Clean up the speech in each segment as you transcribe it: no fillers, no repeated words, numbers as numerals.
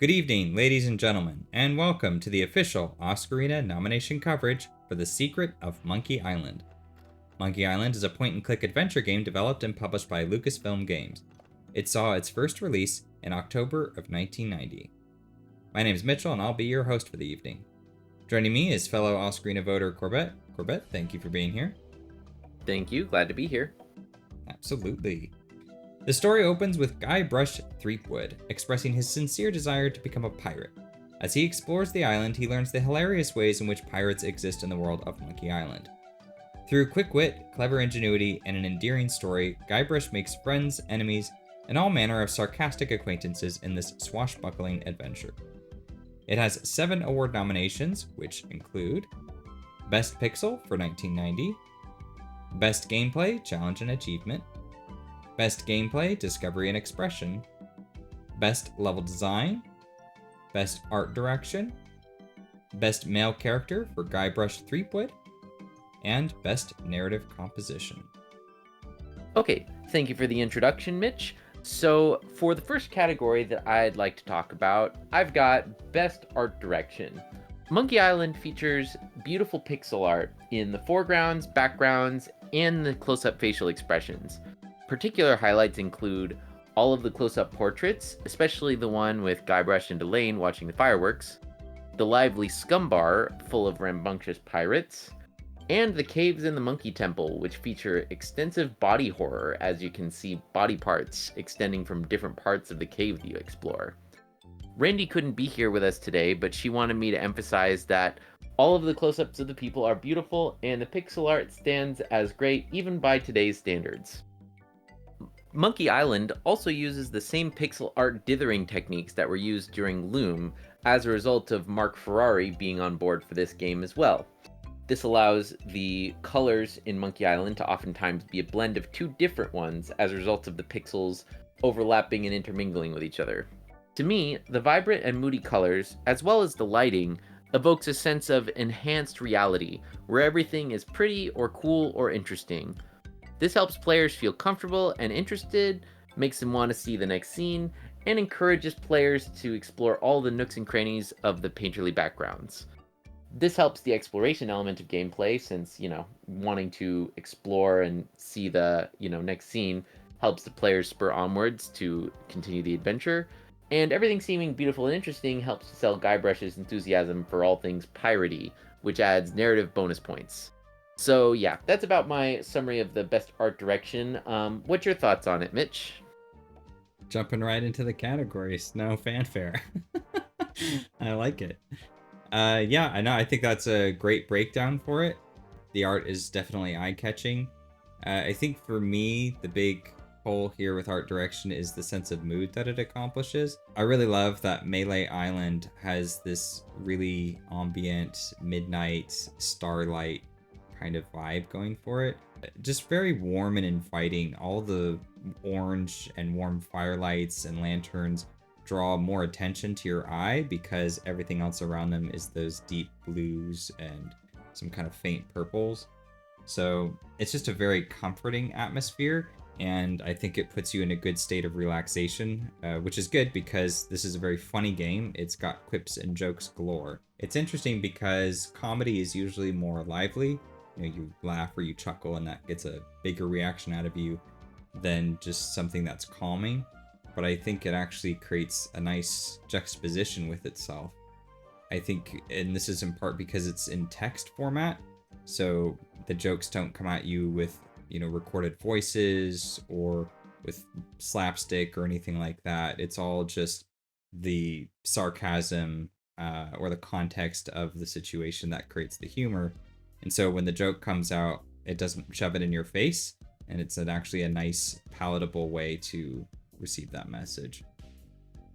Good evening, ladies and gentlemen, and welcome to the official Oscarina nomination coverage for The Secret of Monkey Island. Monkey Island is a point-and-click adventure game developed and published by Lucasfilm Games. It saw its first release in October of 1990. My name is Mitchell, and I'll be your host for the evening. Joining me is fellow Oscarina voter Corbett. Corbett, thank you for being here. Thank you, glad to be here. Absolutely. The story opens with Guybrush Threepwood expressing his sincere desire to become a pirate. As he explores the island, he learns the hilarious ways in which pirates exist in the world of Monkey Island. Through quick wit, clever ingenuity, and an endearing story, Guybrush makes friends, enemies, and all manner of sarcastic acquaintances in this swashbuckling adventure. It has 7 award nominations, which include Best Pixel for 1990, Best Gameplay, Challenge and Achievement, Best Gameplay, Discovery and Expression, Best Level Design, Best Art Direction, Best Male Character for Guybrush Threepwood, and Best Narrative Composition. Okay, thank you for the introduction, Mitch. So, for the first category that I'd like to talk about, I've got Best Art Direction. Monkey Island features beautiful pixel art in the foregrounds, backgrounds, and the close-up facial expressions. Particular highlights include all of the close-up portraits, especially the one with Guybrush and Elaine watching the fireworks, the lively scum bar full of rambunctious pirates, and the caves in the Monkey Temple, which feature extensive body horror as you can see body parts extending from different parts of the cave that you explore. Randy couldn't be here with us today, but she wanted me to emphasize that all of the close-ups of the people are beautiful and the pixel art stands as great even by today's standards. Monkey Island also uses the same pixel art dithering techniques that were used during Loom as a result of Mark Ferrari being on board for this game as well. This allows the colors in Monkey Island to oftentimes be a blend of 2 different ones as a result of the pixels overlapping and intermingling with each other. To me, the vibrant and moody colors, as well as the lighting, evokes a sense of enhanced reality, where everything is pretty or cool or interesting. This helps players feel comfortable and interested, makes them want to see the next scene, and encourages players to explore all the nooks and crannies of the painterly backgrounds. This helps the exploration element of gameplay since, wanting to explore and see the, next scene helps the players spur onwards to continue the adventure, and everything seeming beautiful and interesting helps to sell Guybrush's enthusiasm for all things piratey, which adds narrative bonus points. So yeah, that's about my summary of the best art direction. What's your thoughts on it, Mitch? Jumping right into the categories, no fanfare. I like it. Yeah, I know. I think that's a great breakdown for it. The art is definitely eye-catching. I think for me, the big pull here with art direction is the sense of mood that it accomplishes. I really love that Melee Island has this really ambient, midnight, starlight kind of vibe going for it. Just very warm and inviting. All the orange and warm firelights and lanterns draw more attention to your eye because everything else around them is those deep blues and some kind of faint purples. So it's just a very comforting atmosphere, and I think it puts you in a good state of relaxation, which is good because this is a very funny game. It's got quips and jokes galore. It's interesting because comedy is usually more lively. You laugh or you chuckle and that gets a bigger reaction out of you than just something that's calming. But I think it actually creates a nice juxtaposition with itself. I think, and this is in part because it's in text format, so the jokes don't come at you with, recorded voices or with slapstick or anything like that. It's all just the sarcasm or the context of the situation that creates the humor. And so when the joke comes out, it doesn't shove it in your face, and it's actually a nice, palatable way to receive that message.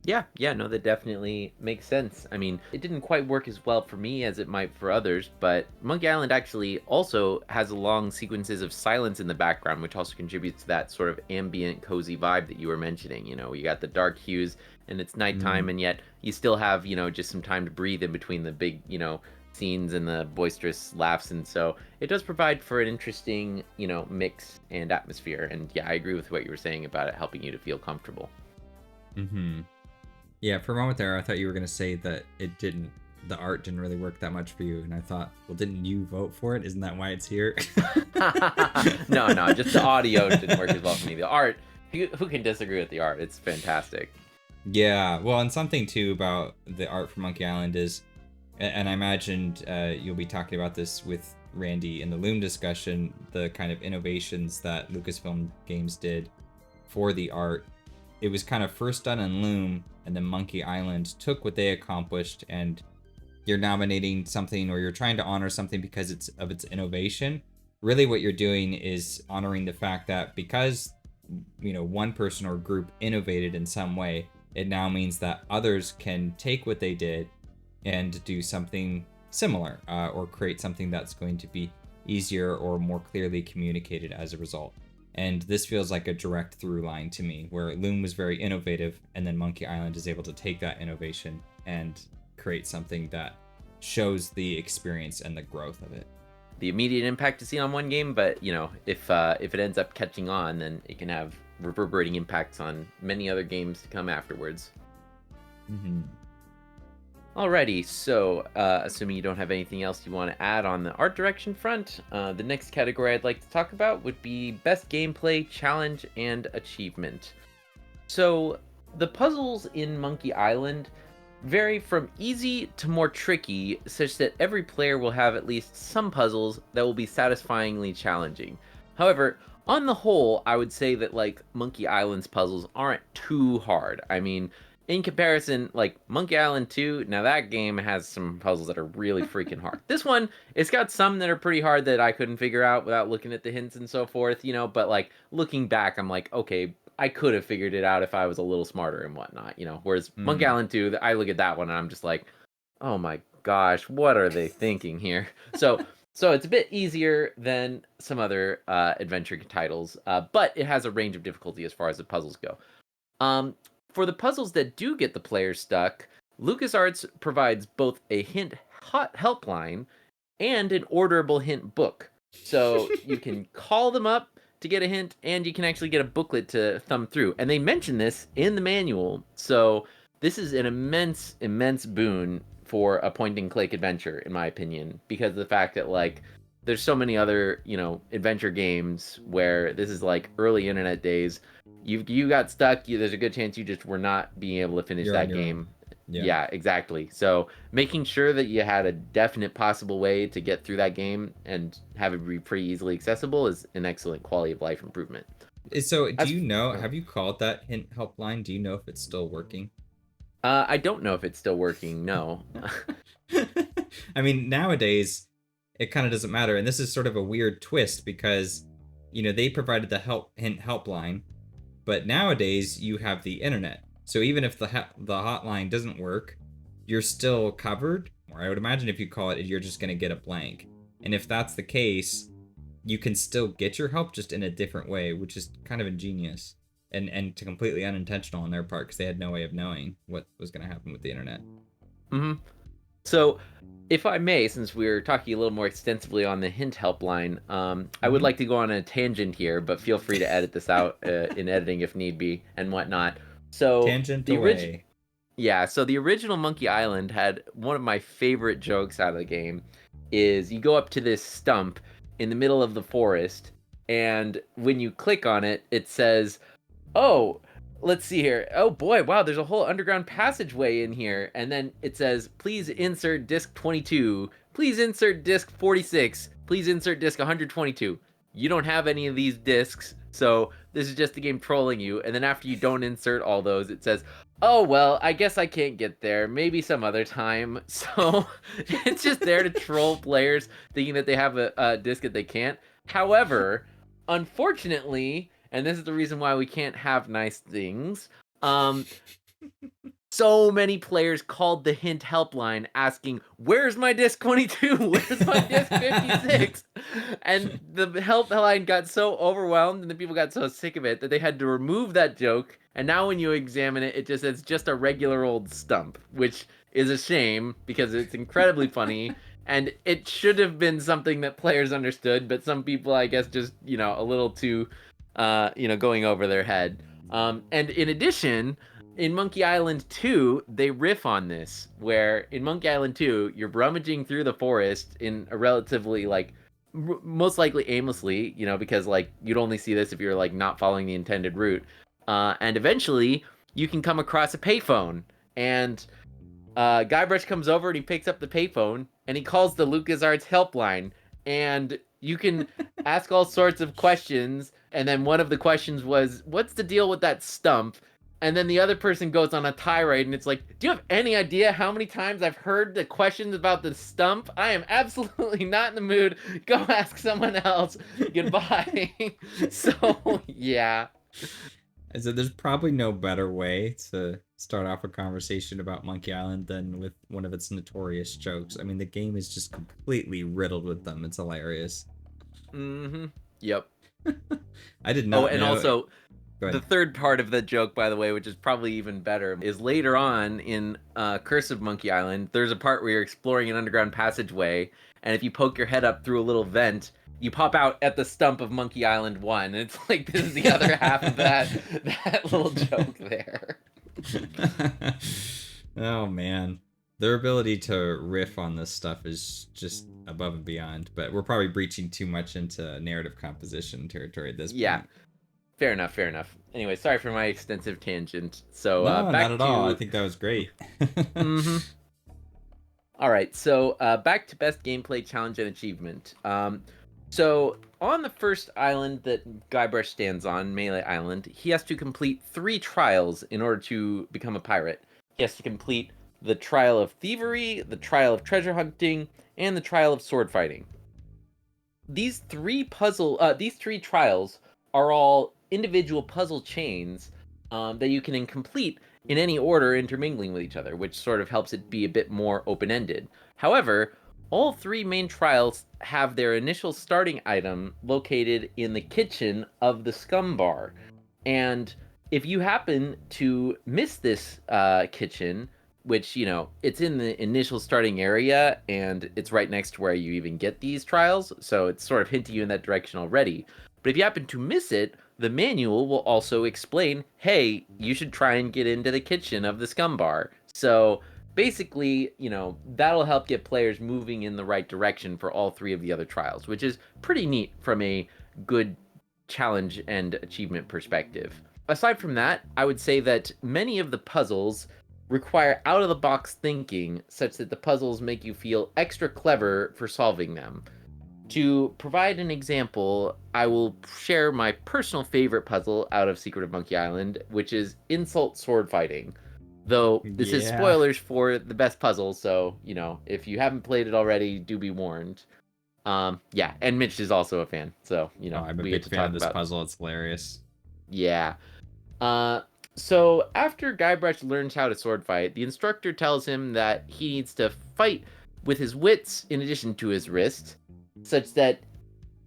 Yeah, no, that definitely makes sense. I mean, it didn't quite work as well for me as it might for others, but Monkey Island actually also has long sequences of silence in the background, which also contributes to that sort of ambient, cozy vibe that you were mentioning. You got the dark hues, and it's nighttime, and yet you still have, just some time to breathe in between the big, scenes and the boisterous laughs, and so it does provide for an interesting, mix and atmosphere. And yeah, I agree with what you were saying about it helping you to feel comfortable. Mm-hmm. Yeah, for a moment there, I thought you were gonna say that the art didn't really work that much for you, and I thought, well, didn't you vote for it? Isn't that why it's here? No, just the audio didn't work as well for me. The art, who can disagree with the art? It's fantastic. Yeah, well, and something too about the art for Monkey Island is, and I imagined you'll be talking about this with Randy in the Loom discussion, the kind of innovations that Lucasfilm Games did for the art. It was kind of first done in Loom, and then Monkey Island took what they accomplished, and you're nominating something or you're trying to honor something because it's of its innovation. Really what you're doing is honoring the fact that because one person or group innovated in some way, it now means that others can take what they did and do something similar, or create something that's going to be easier or more clearly communicated as a result. And this feels like a direct through line to me, where Loom was very innovative, and then Monkey Island is able to take that innovation and create something that shows the experience and the growth of it. The immediate impact to see on one game, but if it ends up catching on, then it can have reverberating impacts on many other games to come afterwards. Mm-hmm. Alrighty, so assuming you don't have anything else you want to add on the art direction front, the next category I'd like to talk about would be Best Gameplay, Challenge, and Achievement. So the puzzles in Monkey Island vary from easy to more tricky, such that every player will have at least some puzzles that will be satisfyingly challenging. However, on the whole, I would say that Monkey Island's puzzles aren't too hard. I mean, in comparison, Monkey Island 2, now that game has some puzzles that are really freaking hard. This one, it's got some that are pretty hard that I couldn't figure out without looking at the hints and so forth, but looking back, I'm like, okay, I could have figured it out if I was a little smarter and whatnot, Whereas Monkey Island 2, I look at that one and I'm just like, oh my gosh, what are they thinking here? So it's a bit easier than some other adventure titles, but it has a range of difficulty as far as the puzzles go. For the puzzles that do get the players stuck, LucasArts provides both a hint helpline and an orderable hint book. So you can call them up to get a hint, and you can actually get a booklet to thumb through. And they mention this in the manual, so this is an immense boon for a point-and-click adventure, in my opinion, because of the fact that, there's so many other, adventure games where this is early internet days. You got stuck. There's a good chance you just were not being able to finish that game. Yeah, exactly. So making sure that you had a definite possible way to get through that game and have it be pretty easily accessible is an excellent quality of life improvement. So do you know, have you called that hint helpline? Do you know if it's still working? I don't know if it's still working, no. I mean, nowadays, it kind of doesn't matter. And this is sort of a weird twist because, they provided the hint helpline, but nowadays you have the internet. So even if the hotline doesn't work, you're still covered. Or I would imagine if you call it, you're just going to get a blank. And if that's the case, you can still get your help just in a different way, which is kind of ingenious and completely unintentional on their part because they had no way of knowing what was going to happen with the internet. Mm-hmm. So, if I may, since we're talking a little more extensively on the hint helpline, I would like to go on a tangent here, but feel free to edit this out in editing if need be and whatnot. So Tangent away. So the original Monkey Island had one of my favorite jokes out of the game is you go up to this stump in the middle of the forest, and when you click on it, it says, oh, let's see here. Oh boy, wow, there's a whole underground passageway in here. And then it says, please insert disc 22. Please insert disc 46. Please insert disc 122. You don't have any of these discs, so this is just the game trolling you. And then after you don't insert all those, it says, oh, well, I guess I can't get there. Maybe some other time. So it's just there to troll players thinking that they have a disc that they can't. However, unfortunately, and this is the reason why we can't have nice things, so many players called the hint helpline asking, where's my disc 22? Where's my disc 56? And the helpline got so overwhelmed and the people got so sick of it that they had to remove that joke. And now when you examine it, it just says just a regular old stump, which is a shame because it's incredibly funny. And it should have been something that players understood, but some people, I guess, just, a little too, going over their head. And in addition, in Monkey Island 2, they riff on this, where in Monkey Island 2, you're rummaging through the forest in a relatively, like, most likely aimlessly, because, like, you'd only see this if you're, like, not following the intended route. And eventually, you can come across a payphone, and Guybrush comes over and he picks up the payphone, and he calls the LucasArts helpline, and you can ask all sorts of questions, and then one of the questions was, what's the deal with that stump? And then the other person goes on a tirade, and it's like, do you have any idea how many times I've heard the questions about the stump? I am absolutely not in the mood. Go ask someone else. Goodbye. So, yeah. I said there's probably no better way to start off a conversation about Monkey Island than with one of its notorious jokes. I mean, the game is just completely riddled with them. It's hilarious. Mm-hmm. Yep. I did not know. Oh, and also, the third part of the joke, by the way, which is probably even better, is later on in Curse of Monkey Island, there's a part where you're exploring an underground passageway, and if you poke your head up through a little vent, you pop out at the stump of Monkey Island 1. And it's like, this is the other half of that little joke there. Oh, man. Their ability to riff on this stuff is just above and beyond, but we're probably breaching too much into narrative composition territory at this point. Yeah. Fair enough. Anyway, sorry for my extensive tangent. So, no, back not at all. I think that was great. Mm-hmm. All right, so back to best gameplay challenge and achievement. So on the first island that Guybrush stands on, Melee Island, he has to complete 3 trials in order to become a pirate. He has to complete the trial of thievery, the trial of treasure hunting, and the trial of sword fighting. These 3 trials are all individual puzzle chains that you can complete in any order, intermingling with each other, which sort of helps it be a bit more open-ended. However, all 3 main trials have their initial starting item located in the kitchen of the Scum Bar. And if you happen to miss this kitchen, which, it's in the initial starting area, and it's right next to where you even get these trials, so it's sort of hinting you in that direction already. But if you happen to miss it, the manual will also explain, hey, you should try and get into the kitchen of the Scum Bar. So basically, that'll help get players moving in the right direction for all 3 of the other trials, which is pretty neat from a good challenge and achievement perspective. Aside from that, I would say that many of the puzzles require out-of-the-box thinking, such that the puzzles make you feel extra clever for solving them. To provide an example, I will share my personal favorite puzzle out of Secret of Monkey Island, which is insult sword fighting. Though this is spoilers for the best puzzle, so, if you haven't played it already, do be warned. Yeah, and Mitch is also a fan, so, I'm a big fan of this puzzle. It's hilarious. Yeah. So after Guybrush learns how to sword fight, the instructor tells him that he needs to fight with his wits in addition to his wrist, such that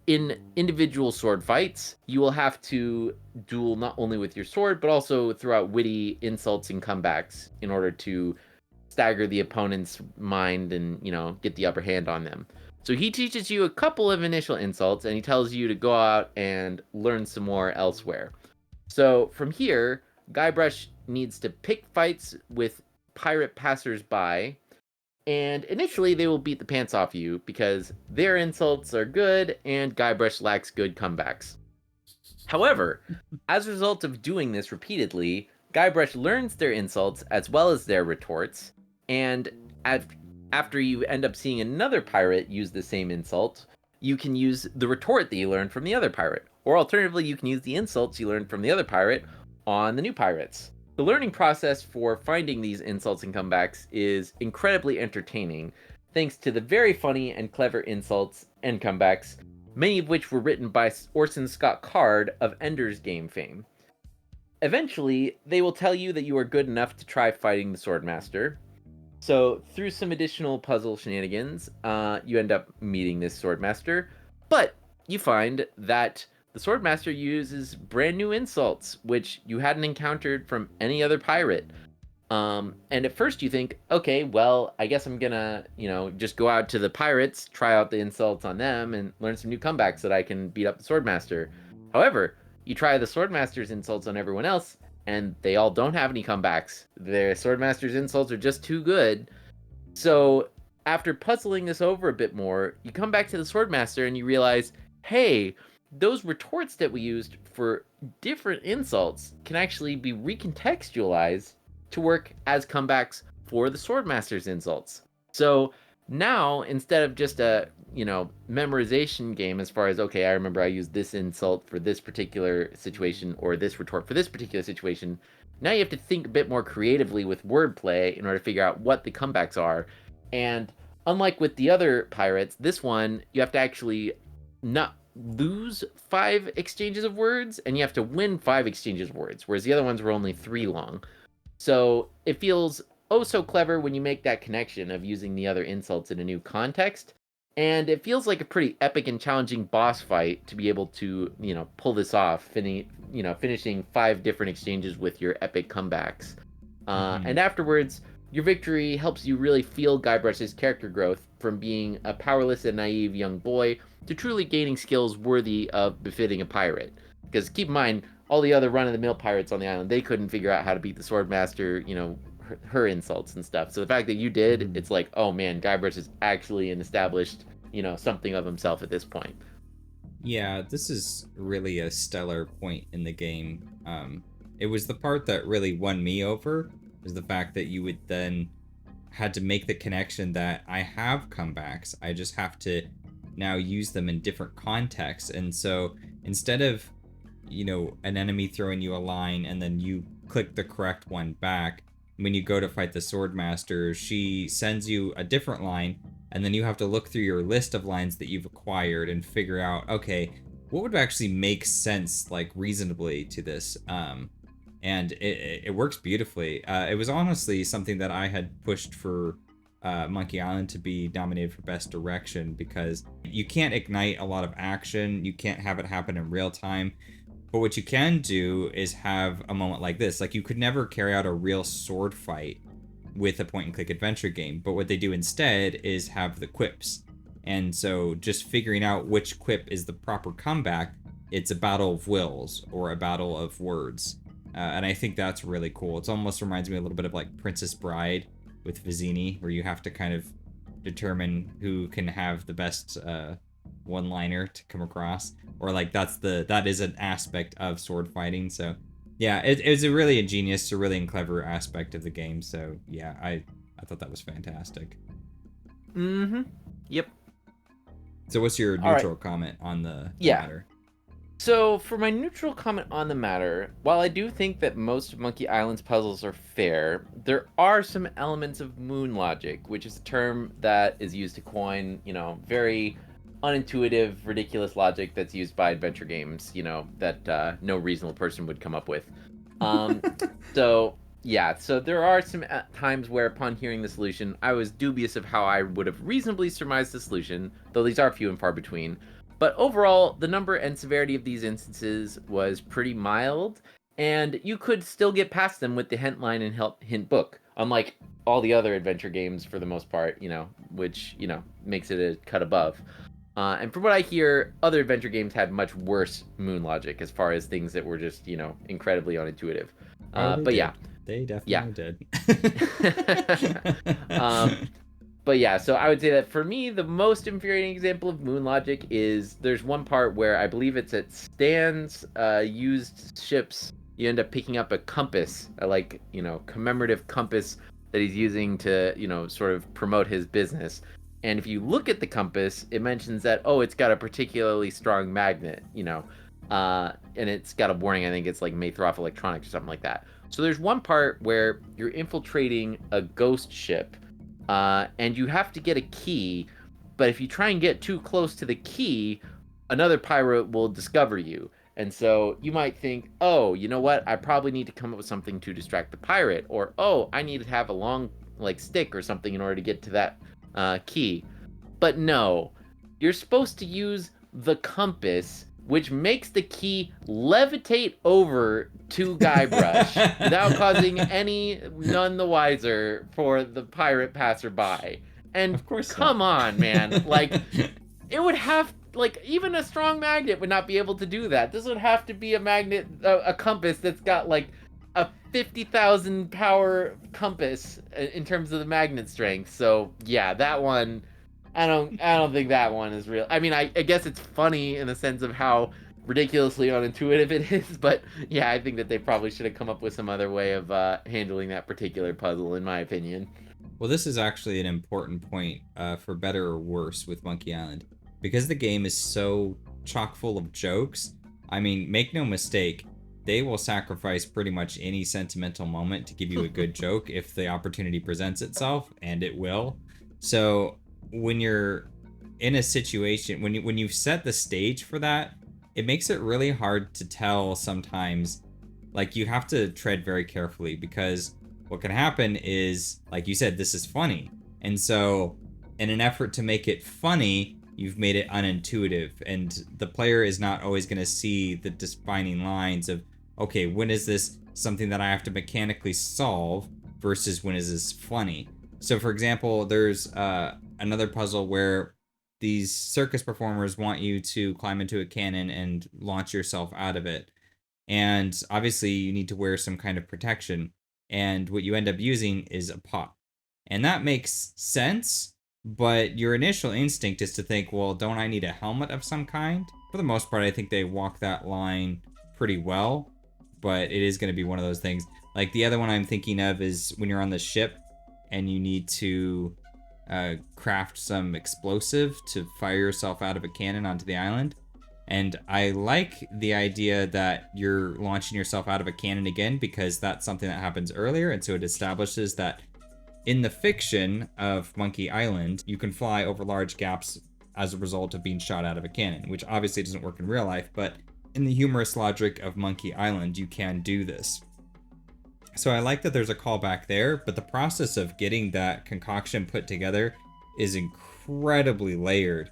in individual sword fights, you will have to duel not only with your sword, but also throw out witty insults and comebacks in order to stagger the opponent's mind and, get the upper hand on them. So he teaches you a couple of initial insults, and he tells you to go out and learn some more elsewhere. So from here, Guybrush needs to pick fights with pirate passers-by, and initially they will beat the pants off you because their insults are good and Guybrush lacks good comebacks. However, as a result of doing this repeatedly, Guybrush learns their insults as well as their retorts, and after you end up seeing another pirate use the same insult, you can use the retort that you learned from the other pirate. Or alternatively, you can use the insults you learned from the other pirate on the new pirates. The learning process for finding these insults and comebacks is incredibly entertaining, thanks to the very funny and clever insults and comebacks, many of which were written by Orson Scott Card of Ender's Game fame. Eventually, they will tell you that you are good enough to try fighting the Swordmaster. So, through some additional puzzle shenanigans, you end up meeting this Swordmaster, but you find that the Swordmaster uses brand new insults, which you hadn't encountered from any other pirate. And at first you think, okay, well, I guess I'm gonna, just go out to the pirates, try out the insults on them, and learn some new comebacks so that I can beat up the Swordmaster. However, you try the Swordmaster's insults on everyone else, and they all don't have any comebacks. Their Swordmaster's insults are just too good. So after puzzling this over a bit more, you come back to the Swordmaster and you realize, hey, those retorts that we used for different insults can actually be recontextualized to work as comebacks for the Swordmaster's insults. So now, instead of just a, memorization game as far as, okay, I remember I used this insult for this particular situation or this retort for this particular situation, now you have to think a bit more creatively with wordplay in order to figure out what the comebacks are. And unlike with the other pirates, this one, you have to actually not lose 5 exchanges of words, and you have to win 5 exchanges of words, whereas the other ones were only 3 long. So it feels oh so clever when you make that connection of using the other insults in a new context. And it feels like a pretty epic and challenging boss fight to be able to, pull this off, finishing 5 different exchanges with your epic comebacks. And afterwards, your victory helps you really feel Guybrush's character growth from being a powerless and naive young boy to truly gaining skills worthy of befitting a pirate. Because keep in mind, all the other run-of-the-mill pirates on the island, they couldn't figure out how to beat the Swordmaster, her insults and stuff. So the fact that you did, it's like, oh man, Guybrush is actually an established, something of himself at this point. Yeah, this is really a stellar point in the game. It was the part that really won me over, is the fact that you would then had to make the connection that I have comebacks. I just have to now use them in different contexts. And so instead of, an enemy throwing you a line and then you click the correct one back, when you go to fight the Swordmaster, she sends you a different line, and then you have to look through your list of lines that you've acquired and figure out, okay, what would actually make sense, like, reasonably to this? And it works beautifully. It was honestly something that I had pushed for Monkey Island to be nominated for Best Direction, because you can't ignite a lot of action, you can't have it happen in real time. But what you can do is have a moment like this. Like, you could never carry out a real sword fight with a point-and-click adventure game, but what they do instead is have the quips. And so just figuring out which quip is the proper comeback, it's a battle of wills or a battle of words. And I think that's really cool. It almost reminds me a little bit of like Princess Bride with Vizzini, where you have to kind of determine who can have the best one-liner to come across, or like that is an aspect of sword fighting. So yeah, it's a really ingenious, a really clever aspect of the game. So yeah, I thought that was fantastic. Yep. So what's your neutral comment on the matter? So for my neutral comment on the matter, while I do think that most of Monkey Island's puzzles are fair, there are some elements of moon logic, which is a term that is used to coin, very unintuitive, ridiculous logic that's used by adventure games, that no reasonable person would come up with. So there are some times where upon hearing the solution, I was dubious of how I would have reasonably surmised the solution, though these are few and far between. But overall, the number and severity of these instances was pretty mild, and you could still get past them with the hint line and hint book, unlike all the other adventure games for the most part, which, makes it a cut above. And from what I hear, other adventure games had much worse moon logic as far as things that were just, incredibly unintuitive. They definitely did. But yeah, so I would say that for me, the most infuriating example of moon logic is there's one part where I believe it's at Stan's used ships. You end up picking up a compass, commemorative compass that he's using to, sort of promote his business. And if you look at the compass, it mentions that, it's got a particularly strong magnet, and it's got a warning. I think it's like may throw off electronics or something like that. So there's one part where you're infiltrating a ghost ship, and you have to get a key, but if you try and get too close to the key, another pirate will discover you. And so you might think, oh, you know what? I probably need to come up with something to distract the pirate, or, I need to have a long, stick or something in order to get to that key. But no, you're supposed to use the compass, which makes the key levitate over to Guybrush without causing any none the wiser for the pirate passerby. And of course, come on, man. It would have, even a strong magnet would not be able to do that. This would have to be a magnet, a compass that's got, 50,000 power compass in terms of the magnet strength. So yeah, that one, I don't think that one is real. I mean, I guess it's funny in the sense of how ridiculously unintuitive it is, but yeah, I think that they probably should have come up with some other way of handling that particular puzzle, in my opinion. Well, this is actually an important point, for better or worse, with Monkey Island. Because the game is so chock full of jokes, I mean, make no mistake, they will sacrifice pretty much any sentimental moment to give you a good joke if the opportunity presents itself, and it will. So, when you're in a situation, when you've set the stage for that, it makes it really hard to tell sometimes. Like, you have to tread very carefully, because what can happen is, like you said, this is funny. And so, in an effort to make it funny, you've made it unintuitive. And the player is not always going to see the defining lines of, okay, when is this something that I have to mechanically solve versus when is this funny? So, for example, there's another puzzle where these circus performers want you to climb into a cannon and launch yourself out of it. And obviously, you need to wear some kind of protection. And what you end up using is a pot. And that makes sense, but your initial instinct is to think, well, don't I need a helmet of some kind? For the most part, I think they walk that line pretty well, but it is going to be one of those things. Like, the other one I'm thinking of is when you're on the ship and you need to craft some explosive to fire yourself out of a cannon onto the island. And I like the idea that you're launching yourself out of a cannon again, because that's something that happens earlier, and so it establishes that in the fiction of Monkey Island, you can fly over large gaps as a result of being shot out of a cannon, which obviously doesn't work in real life, but in the humorous logic of Monkey Island, you can do this. So I like that there's a callback there, but the process of getting that concoction put together is incredibly layered.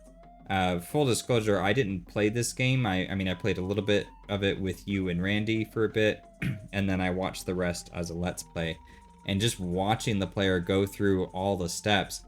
Full disclosure, I didn't play this game. I mean, I played a little bit of it with you and Randy for a bit, and then I watched the rest as a Let's Play. And just watching the player go through all the steps,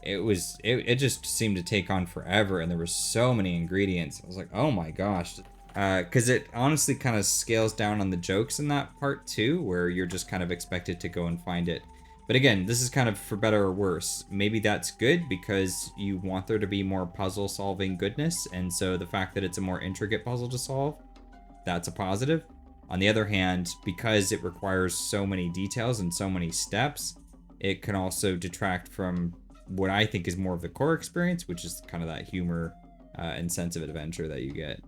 it just seemed to take on forever, and there were so many ingredients. I was like, oh my gosh. Because it honestly kind of scales down on the jokes in that part too, where you're just kind of expected to go and find it. But again, this is kind of for better or worse. Maybe that's good because you want there to be more puzzle solving goodness, and so the fact that it's a more intricate puzzle to solve, that's a positive. On the other hand, because it requires so many details and so many steps, it can also detract from what I think is more of the core experience, which is kind of that humor and sense of adventure that you get.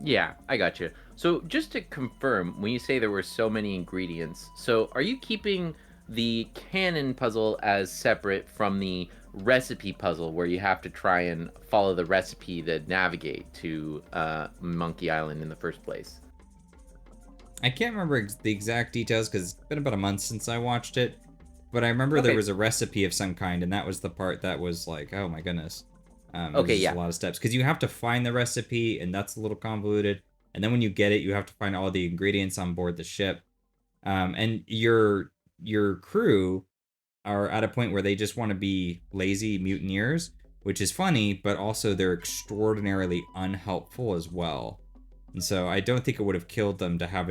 Yeah, I got you. So just to confirm, when you say there were so many ingredients, so are you keeping the cannon puzzle as separate from the recipe puzzle, where you have to try and follow the recipe to navigate to Monkey Island in the first place? I can't remember the exact details because it's been about a month since I watched it, but I remember there was a recipe of some kind, and that was the part that was like, oh my goodness. Okay, yeah. A lot of steps because you have to find the recipe, and that's a little convoluted. And then when you get it, you have to find all the ingredients on board the ship. And your crew are at a point where they just want to be lazy mutineers, which is funny, but also they're extraordinarily unhelpful as well. And so I don't think it would have killed them to have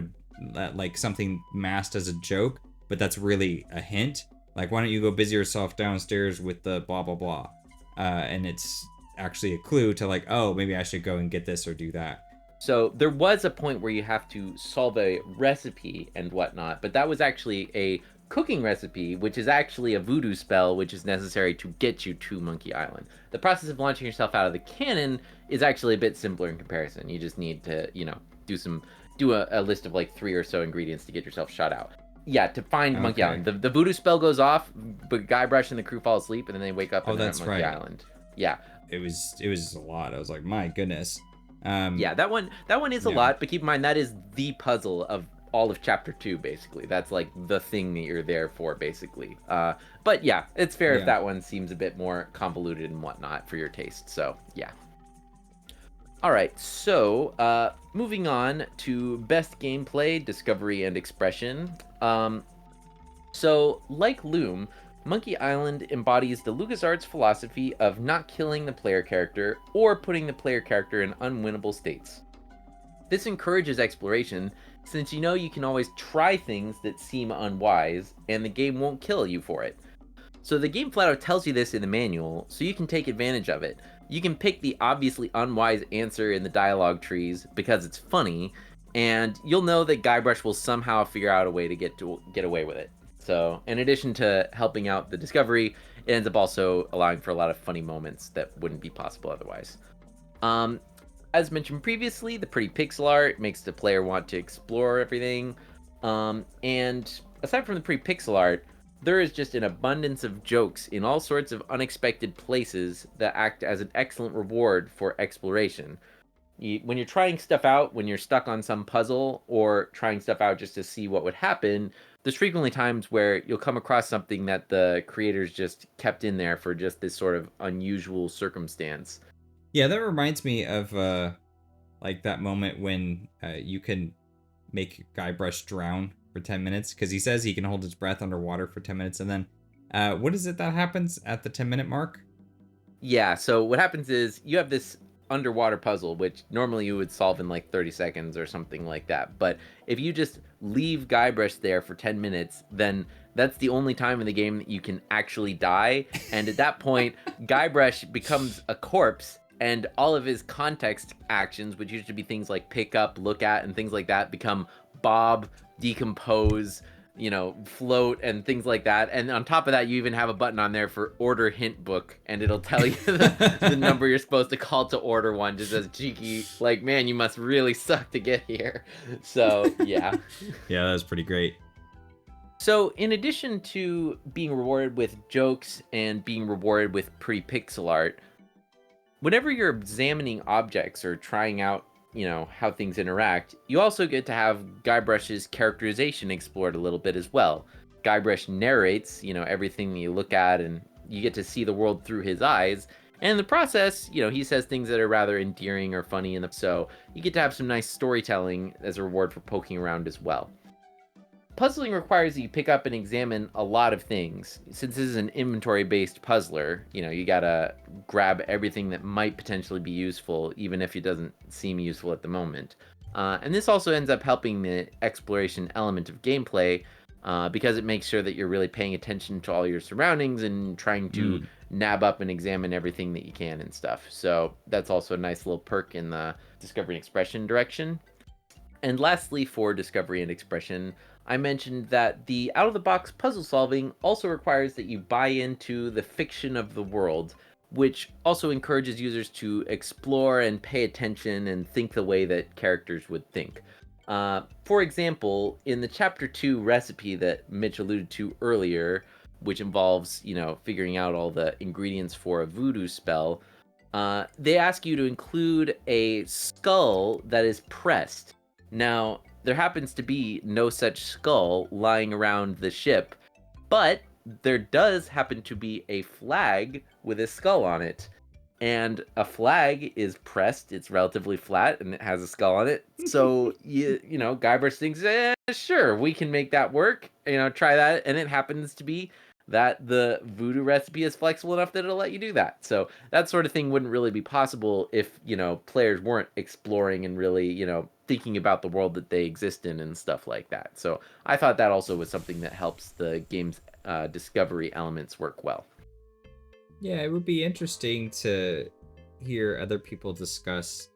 like something masked as a joke, but that's really a hint. Like, why don't you go busy yourself downstairs with the blah blah blah, and it's actually a clue to like, oh, maybe I should go and get this or do that. So there was a point where you have to solve a recipe and whatnot, but that was actually a cooking recipe, which is actually a voodoo spell, which is necessary to get you to Monkey Island. The process of launching yourself out of the cannon is actually a bit simpler in comparison. You just need to, do a list of like 3 or so ingredients to get yourself shot out. Yeah, to find Monkey Island. The voodoo spell goes off, but Guybrush and the crew fall asleep, and then they wake up and they're at Monkey Island. Yeah. It was a lot. I was like, my goodness. Yeah, that one is a lot, but keep in mind that is the puzzle of all of chapter 2, basically. That's like the thing that you're there for, basically. But yeah, it's fair if that one seems a bit more convoluted and whatnot for your taste. So yeah. All right, so moving on to best gameplay, discovery, and expression. So like Loom, Monkey Island embodies the LucasArts philosophy of not killing the player character or putting the player character in unwinnable states. This encourages exploration, since you know you can always try things that seem unwise, and the game won't kill you for it. So the game flat out tells you this in the manual, so you can take advantage of it. You can pick the obviously unwise answer in the dialogue trees because it's funny, and you'll know that Guybrush will somehow figure out a way to get away with it. So, in addition to helping out the discovery, it ends up also allowing for a lot of funny moments that wouldn't be possible otherwise. Um, as mentioned previously, the pretty pixel art makes the player want to explore everything. And aside from the pretty pixel art, there is just an abundance of jokes in all sorts of unexpected places that act as an excellent reward for exploration. When you're trying stuff out, when you're stuck on some puzzle, or trying stuff out just to see what would happen, there's frequently times where you'll come across something that the creators just kept in there for just this sort of unusual circumstance. Yeah, that reminds me of like that moment when you can make Guybrush drown for 10 minutes, because he says he can hold his breath underwater for 10 minutes, and then what is it that happens at the 10-minute mark? Yeah, so what happens is you have this underwater puzzle, which normally you would solve in like 30 seconds or something like that. But if you just leave Guybrush there for 10 minutes, then that's the only time in the game that you can actually die. And at that point, Guybrush becomes a corpse, and all of his context actions, which used to be things like pick up, look at, and things like that, become bob, decompose, float, and things like that. And on top of that, you even have a button on there for order hint book, and it'll tell you the number you're supposed to call to order one, just as cheeky, like, man, you must really suck to get here. So, yeah. Yeah, that was pretty great. So, in addition to being rewarded with jokes and being rewarded with pretty pixel art, whenever you're examining objects or trying out how things interact, you also get to have Guybrush's characterization explored a little bit as well. Guybrush narrates, everything that you look at, and you get to see the world through his eyes. And in the process, he says things that are rather endearing or funny, so you get to have some nice storytelling as a reward for poking around as well. Puzzling requires that you pick up and examine a lot of things. Since this is an inventory-based puzzler, you gotta grab everything that might potentially be useful, even if it doesn't seem useful at the moment. And this also ends up helping the exploration element of gameplay, because it makes sure that you're really paying attention to all your surroundings and trying to nab up and examine everything that you can and stuff. So that's also a nice little perk in the discovery and expression direction. And lastly, for discovery and expression, I mentioned that the out-of-the-box puzzle solving also requires that you buy into the fiction of the world, which also encourages users to explore and pay attention and think the way that characters would think. For example, in the Chapter 2 recipe that Mitch alluded to earlier, which involves, figuring out all the ingredients for a voodoo spell, they ask you to include a skull that is pressed. Now, there happens to be no such skull lying around the ship, but there does happen to be a flag with a skull on it. And a flag is pressed, it's relatively flat, and it has a skull on it. So, Guybrush thinks, sure, we can make that work. Try that. And it happens to be that the voodoo recipe is flexible enough that it'll let you do that. So that sort of thing wouldn't really be possible if, players weren't exploring and really, thinking about the world that they exist in and stuff like that. So I thought that also was something that helps the game's discovery elements work well. Yeah, it would be interesting to hear other people discuss.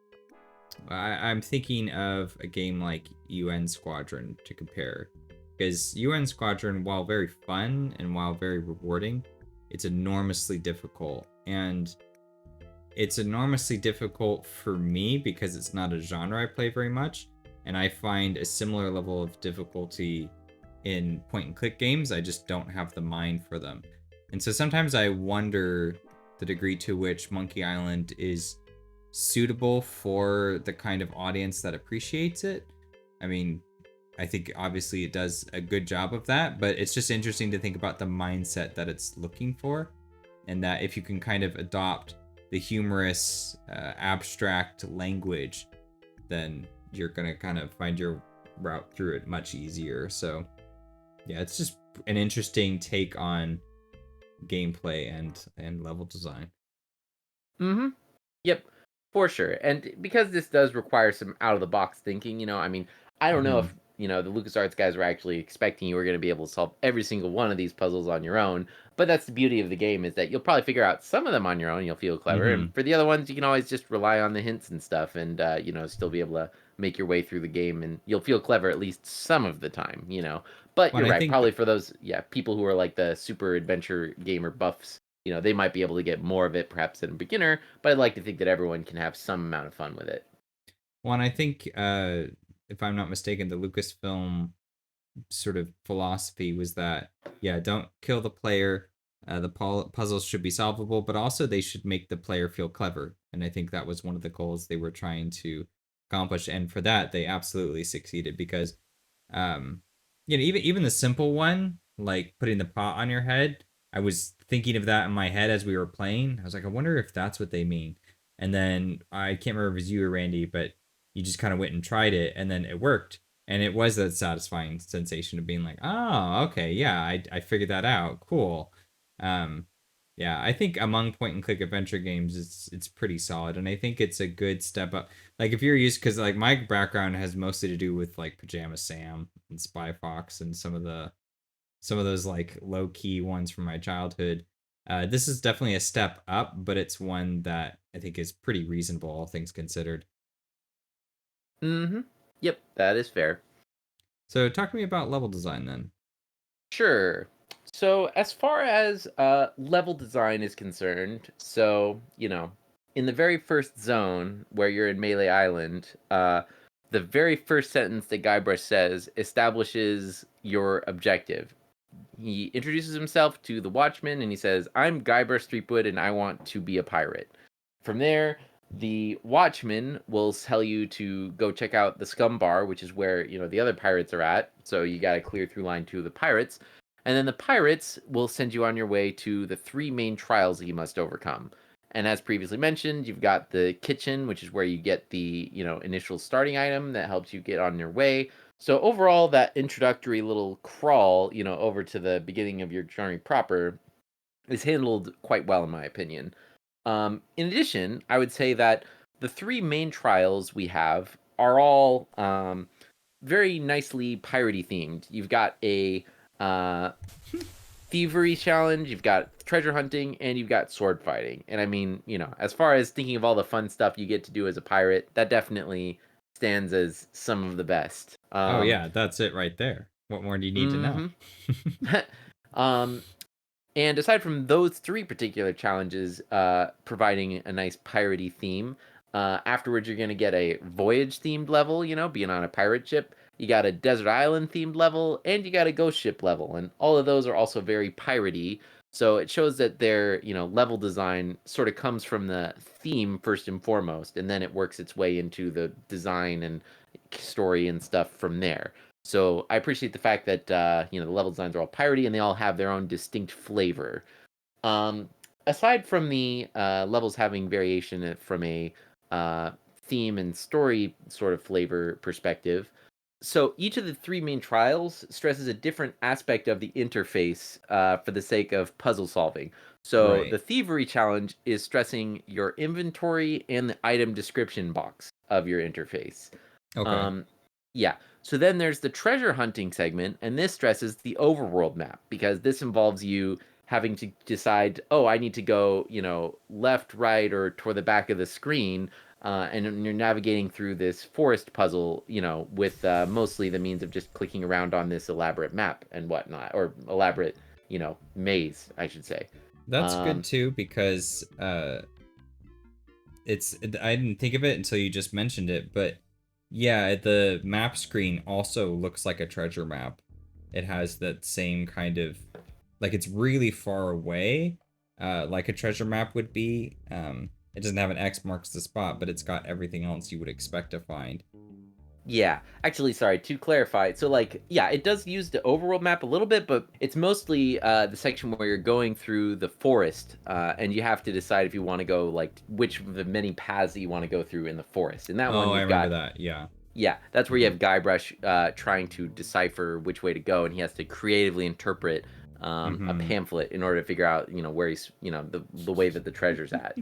I'm thinking of a game like UN Squadron to compare. Because UN Squadron, while very fun and while very rewarding, it's enormously difficult. And it's enormously difficult for me because it's not a genre I play very much. And I find a similar level of difficulty in point-and-click games. I just don't have the mind for them. And so sometimes I wonder the degree to which Monkey Island is suitable for the kind of audience that appreciates it. I mean, I think obviously it does a good job of that, but it's just interesting to think about the mindset that it's looking for, and that if you can kind of adopt the humorous, abstract language, then you're going to kind of find your route through it much easier. So yeah, it's just an interesting take on gameplay and level design. Mm-hmm. Yep. For sure. And because this does require some out of the box thinking, I mean, I don't know Hmm. if, the LucasArts guys were actually expecting you were going to be able to solve every single one of these puzzles on your own. But that's the beauty of the game, is that you'll probably figure out some of them on your own. You'll feel clever. And Hmm. for the other ones, you can always just rely on the hints and stuff and, still be able to make your way through the game. And you'll feel clever at least some of the time. But Well, you're I right. think Probably for those, people who are like the super adventure gamer buffs, they might be able to get more of it perhaps than a beginner, but I'd like to think that everyone can have some amount of fun with it. Well, and I think, if I'm not mistaken, the Lucasfilm sort of philosophy was that, yeah, don't kill the player. The puzzles should be solvable, but also they should make the player feel clever. And I think that was one of the goals they were trying to accomplish. And for that, they absolutely succeeded because, um, even the simple one, like putting the pot on your head, I was thinking of that in my head as we were playing. I was like, I wonder if that's what they mean. And then I can't remember if it was you or Randy, but you just kind of went and tried it, and then it worked, and it was that satisfying sensation of being like, oh, okay, yeah, I figured that out, cool. um yeah, I think among point and click adventure games, it's pretty solid, and I think it's a good step up. Like, if you're used, because like my background has mostly to do with like Pajama Sam and Spy Fox and some of those like low key ones from my childhood. This is definitely a step up, but it's one that I think is pretty reasonable, all things considered. Mm-hmm. Yep, that is fair. So talk to me about level design then. Sure. So as far as level design is concerned, in the very first zone where you're in Melee Island, the very first sentence that Guybrush says establishes your objective. He introduces himself to the Watchman and he says, "I'm Guybrush Threepwood and I want to be a pirate." From there, the Watchman will tell you to go check out the Scum Bar, which is where, the other pirates are at. So you got to clear through line 2 of the pirates. And then the pirates will send you on your way to the 3 main trials that you must overcome. And as previously mentioned, you've got the kitchen, which is where you get the, initial starting item that helps you get on your way. So overall, that introductory little crawl, over to the beginning of your journey proper is handled quite well, in my opinion. In addition, I would say that the 3 main trials we have are all very nicely piratey themed. You've got a uh, thievery challenge, you've got treasure hunting, and you've got sword fighting. And I mean, as far as thinking of all the fun stuff you get to do as a pirate, that definitely stands as some of the best. Oh yeah, that's it right there. What more do you need to know? Mm-hmm. um, and aside from those 3 particular challenges, providing a nice piratey theme, afterwards you're going to get a voyage themed level, being on a pirate ship. You got a desert island themed level, and you got a ghost ship level. And all of those are also very piratey. So it shows that their, level design sort of comes from the theme first and foremost, and then it works its way into the design and story and stuff from there. So I appreciate the fact that the level designs are all piratey and they all have their own distinct flavor. Um, Aside from the levels having variation from a theme and story sort of flavor perspective, so each of the 3 main trials stresses a different aspect of the interface for the sake of puzzle solving. So Right. the thievery challenge is stressing your inventory and the item description box of your interface. Okay. Um, yeah. So then there's the treasure hunting segment, and this stresses the overworld map because this involves you having to decide, oh, I need to go, left, right, or toward the back of the screen. And you're navigating through this forest puzzle, with mostly the means of just clicking around on this elaborate map and whatnot, or elaborate, maze, I should say. That's good Um, too, because I didn't think of it until you just mentioned it, but yeah, the map screen also looks like a treasure map. It has that same kind of, like, it's really far away, like a treasure map would be. It doesn't have an X marks the spot, but it's got everything else you would expect to find. Yeah, actually, sorry, to clarify. So, yeah, it does use the overworld map a little bit, but it's mostly the section where you're going through the forest, and you have to decide if you want to go, which of the many paths that you want to go through in the forest. In that one, Oh, I you've remember got, that. Yeah. yeah, that's where you Hmm. have Guybrush trying to decipher which way to go, and he has to creatively interpret a Hmm. pamphlet in order to figure out, where he's, the way that the treasure's at.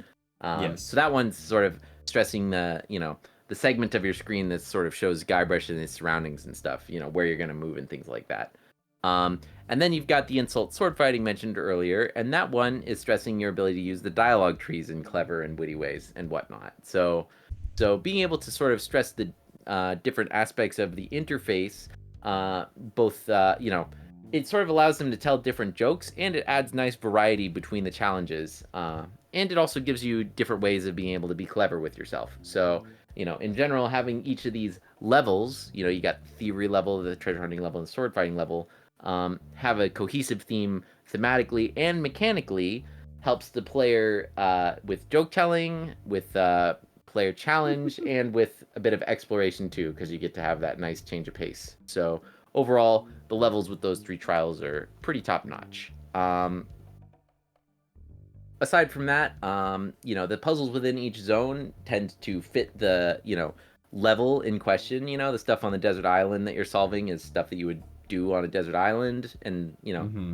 So Yes. that one's sort of stressing the segment of your screen that sort of shows Guybrush and his surroundings and stuff, where you're going to move and things like that. And then you've got the insult sword fighting mentioned earlier, and that one is stressing your ability to use the dialogue trees in clever and witty ways and whatnot. So being able to sort of stress the different aspects of the interface, both, it sort of allows them to tell different jokes, and it adds nice variety between the challenges. And it also gives you different ways of being able to be clever with yourself. So, in general, having each of these levels, you got the thievery level, the treasure hunting level, and the sword fighting level, have a cohesive theme thematically and mechanically, helps the player with joke telling, with player challenge, and with a bit of exploration too, because you get to have that nice change of pace. So overall, the levels with those 3 trials are pretty top notch. Aside from that, the puzzles within each zone tend to fit the, level in question. The stuff on the desert island that you're solving is stuff that you would do on a desert island. And,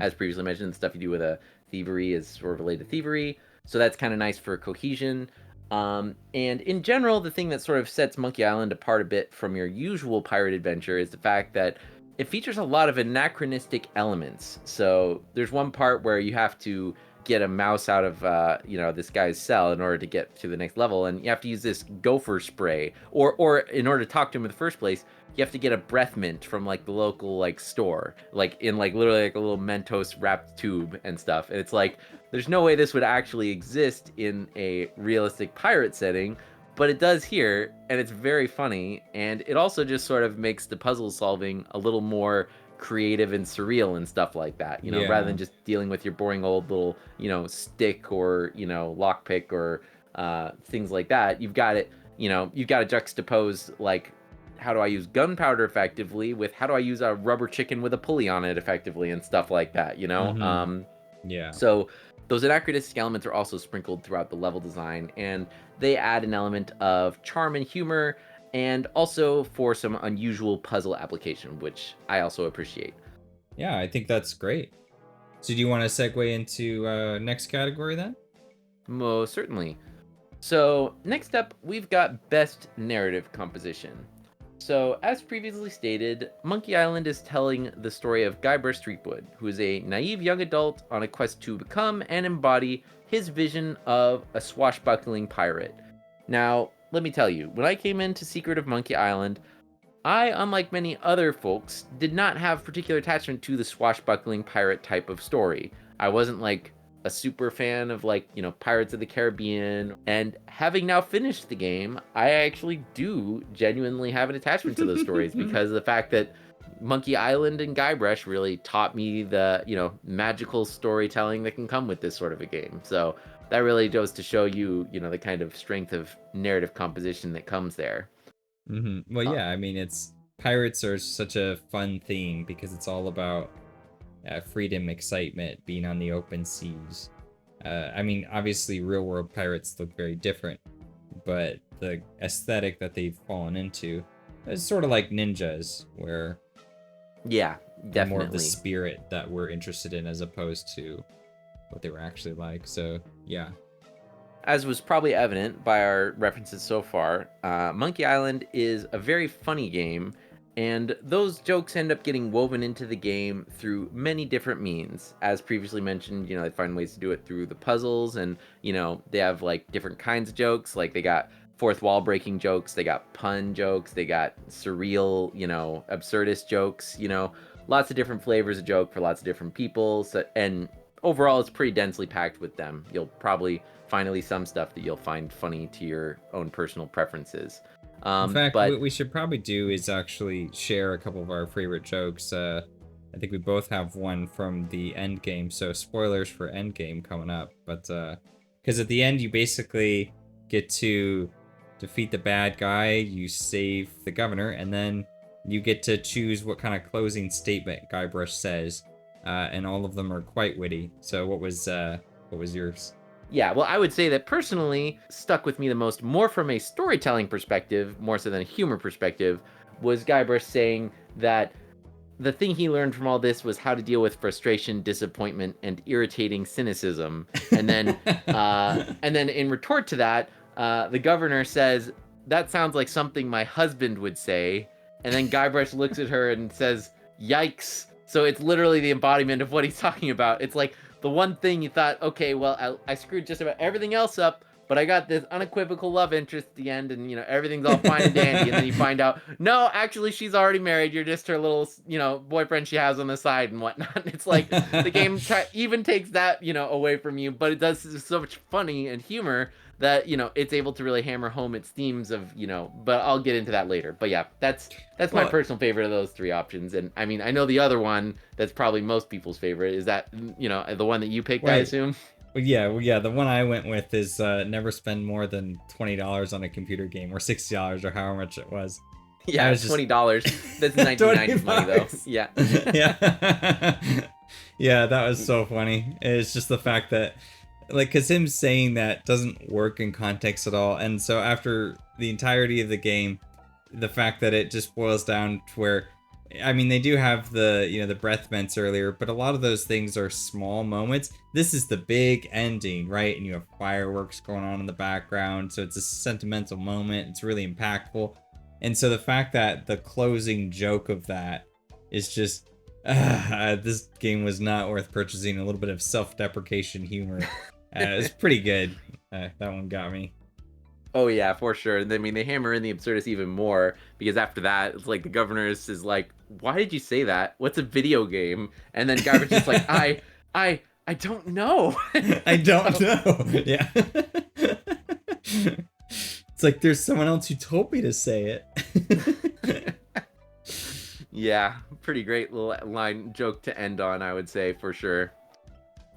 as previously mentioned, the stuff you do with a thievery is sort of related to thievery. So that's kind of nice for cohesion. And in general, the thing that sort of sets Monkey Island apart a bit from your usual pirate adventure is the fact that it features a lot of anachronistic elements. So there's one part where you have to get a mouse out of this guy's cell in order to get to the next level, and you have to use this gopher spray, or in order to talk to him in the first place, you have to get a breath mint from like the local store, in literally a little Mentos wrapped tube and stuff. And it's like, there's no way this would actually exist in a realistic pirate setting, but it does here, and it's very funny. And it also just sort of makes the puzzle solving a little more creative and surreal and stuff like that, rather than just dealing with your boring old little, stick or, lockpick or things like that. You've got to juxtapose, how do I use gunpowder effectively with how do I use a rubber chicken with a pulley on it effectively and stuff like that, So those anachronistic elements are also sprinkled throughout the level design, and they add an element of charm and humor, and also for some unusual puzzle application, which I also appreciate. Yeah, I think that's great. So do you want to segue into next category then? Most certainly. So next up, we've got Best Narrative Composition. So as previously stated, Monkey Island is telling the story of Guybrush Threepwood, who is a naive young adult on a quest to become and embody his vision of a swashbuckling pirate. Now, let me tell you, when I came into Secret of Monkey Island, I, unlike many other folks, did not have particular attachment to the swashbuckling pirate type of story. I wasn't a super fan of Pirates of the Caribbean, and having now finished the game, I actually do genuinely have an attachment to those stories because of the fact that Monkey Island and Guybrush really taught me the, magical storytelling that can come with this sort of a game. So that really goes to show you, the kind of strength of narrative composition that comes there. Mm-hmm. Well, yeah, I mean, pirates are such a fun theme because it's all about freedom, excitement, being on the open seas. I mean, obviously, real world pirates look very different, but the aesthetic that they've fallen into is sort of like ninjas, where yeah, definitely more of the spirit that we're interested in as opposed to what they were actually like. So yeah. As was probably evident by our references so far, Monkey Island is a very funny game, and those jokes end up getting woven into the game through many different means. As previously mentioned, they find ways to do it through the puzzles, and, they have, different kinds of jokes. They got fourth wall breaking jokes, they got pun jokes, they got surreal, absurdist jokes, lots of different flavors of joke for lots of different people. So, and overall, it's pretty densely packed with them. You'll probably find at least some stuff that you'll find funny to your own personal preferences. In fact, what we should probably do is actually share a couple of our favorite jokes. I think we both have one from the end game, so spoilers for end game coming up. But because at the end, you basically get to defeat the bad guy, you save the governor, and then you get to choose what kind of closing statement Guybrush says, and all of them are quite witty. So what was yours? Yeah, well, I would say that personally stuck with me the most, more from a storytelling perspective, more so than a humor perspective, was Guybrush saying that the thing he learned from all this was how to deal with frustration, disappointment, and irritating cynicism. And then, and then in retort to that, The governor says, "That sounds like something my husband would say." And then Guybrush looks at her and says, "Yikes." So it's literally the embodiment of what he's talking about. It's like the one thing you thought, okay, well, I screwed just about everything else up, but I got this unequivocal love interest at the end, and, everything's all fine and dandy. And then you find out, no, actually, she's already married. You're just her little, boyfriend she has on the side and whatnot. It's like the game even takes that, away from you, but it does so much funny and humor that it's able to really hammer home its themes of but I'll get into that later. But yeah, that's my personal favorite of those three options. And I mean, I know the other one that's probably most people's favorite is that the one that you picked. I assume. Well, yeah, the one I went with is never spend more than $20 on a computer game, or $60, or however much it was. Yeah, it's $20. That's 1990s money though. Yeah. Yeah. Yeah, that was so funny. It's just the fact that, like, because him saying that doesn't work in context at all. And so after the entirety of the game, the fact that it just boils down to where, I mean, they do have the, the breath mints earlier, but a lot of those things are small moments. This is the big ending, right? And you have fireworks going on in the background. So it's a sentimental moment. It's really impactful. And so the fact that the closing joke of that is just, this game was not worth purchasing. A little bit of self-deprecation humor. It's pretty good. That one got me. Oh yeah, for sure. I mean, they hammer in the absurdist even more, because after that, it's like the governor is like, "Why did you say that? What's a video game?" And then Guybrush is like, I don't know." I don't know. Yeah. It's like, there's someone else who told me to say it. Yeah, pretty great little line joke to end on, I would say, for sure.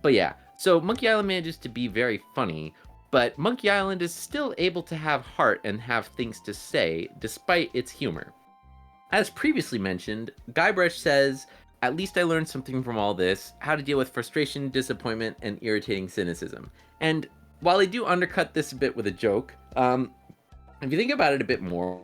But yeah, so Monkey Island manages to be very funny, but Monkey Island is still able to have heart and have things to say, despite its humor. As previously mentioned, Guybrush says, "At least I learned something from all this, how to deal with frustration, disappointment, and irritating cynicism." And while they do undercut this a bit with a joke, if you think about it a bit more,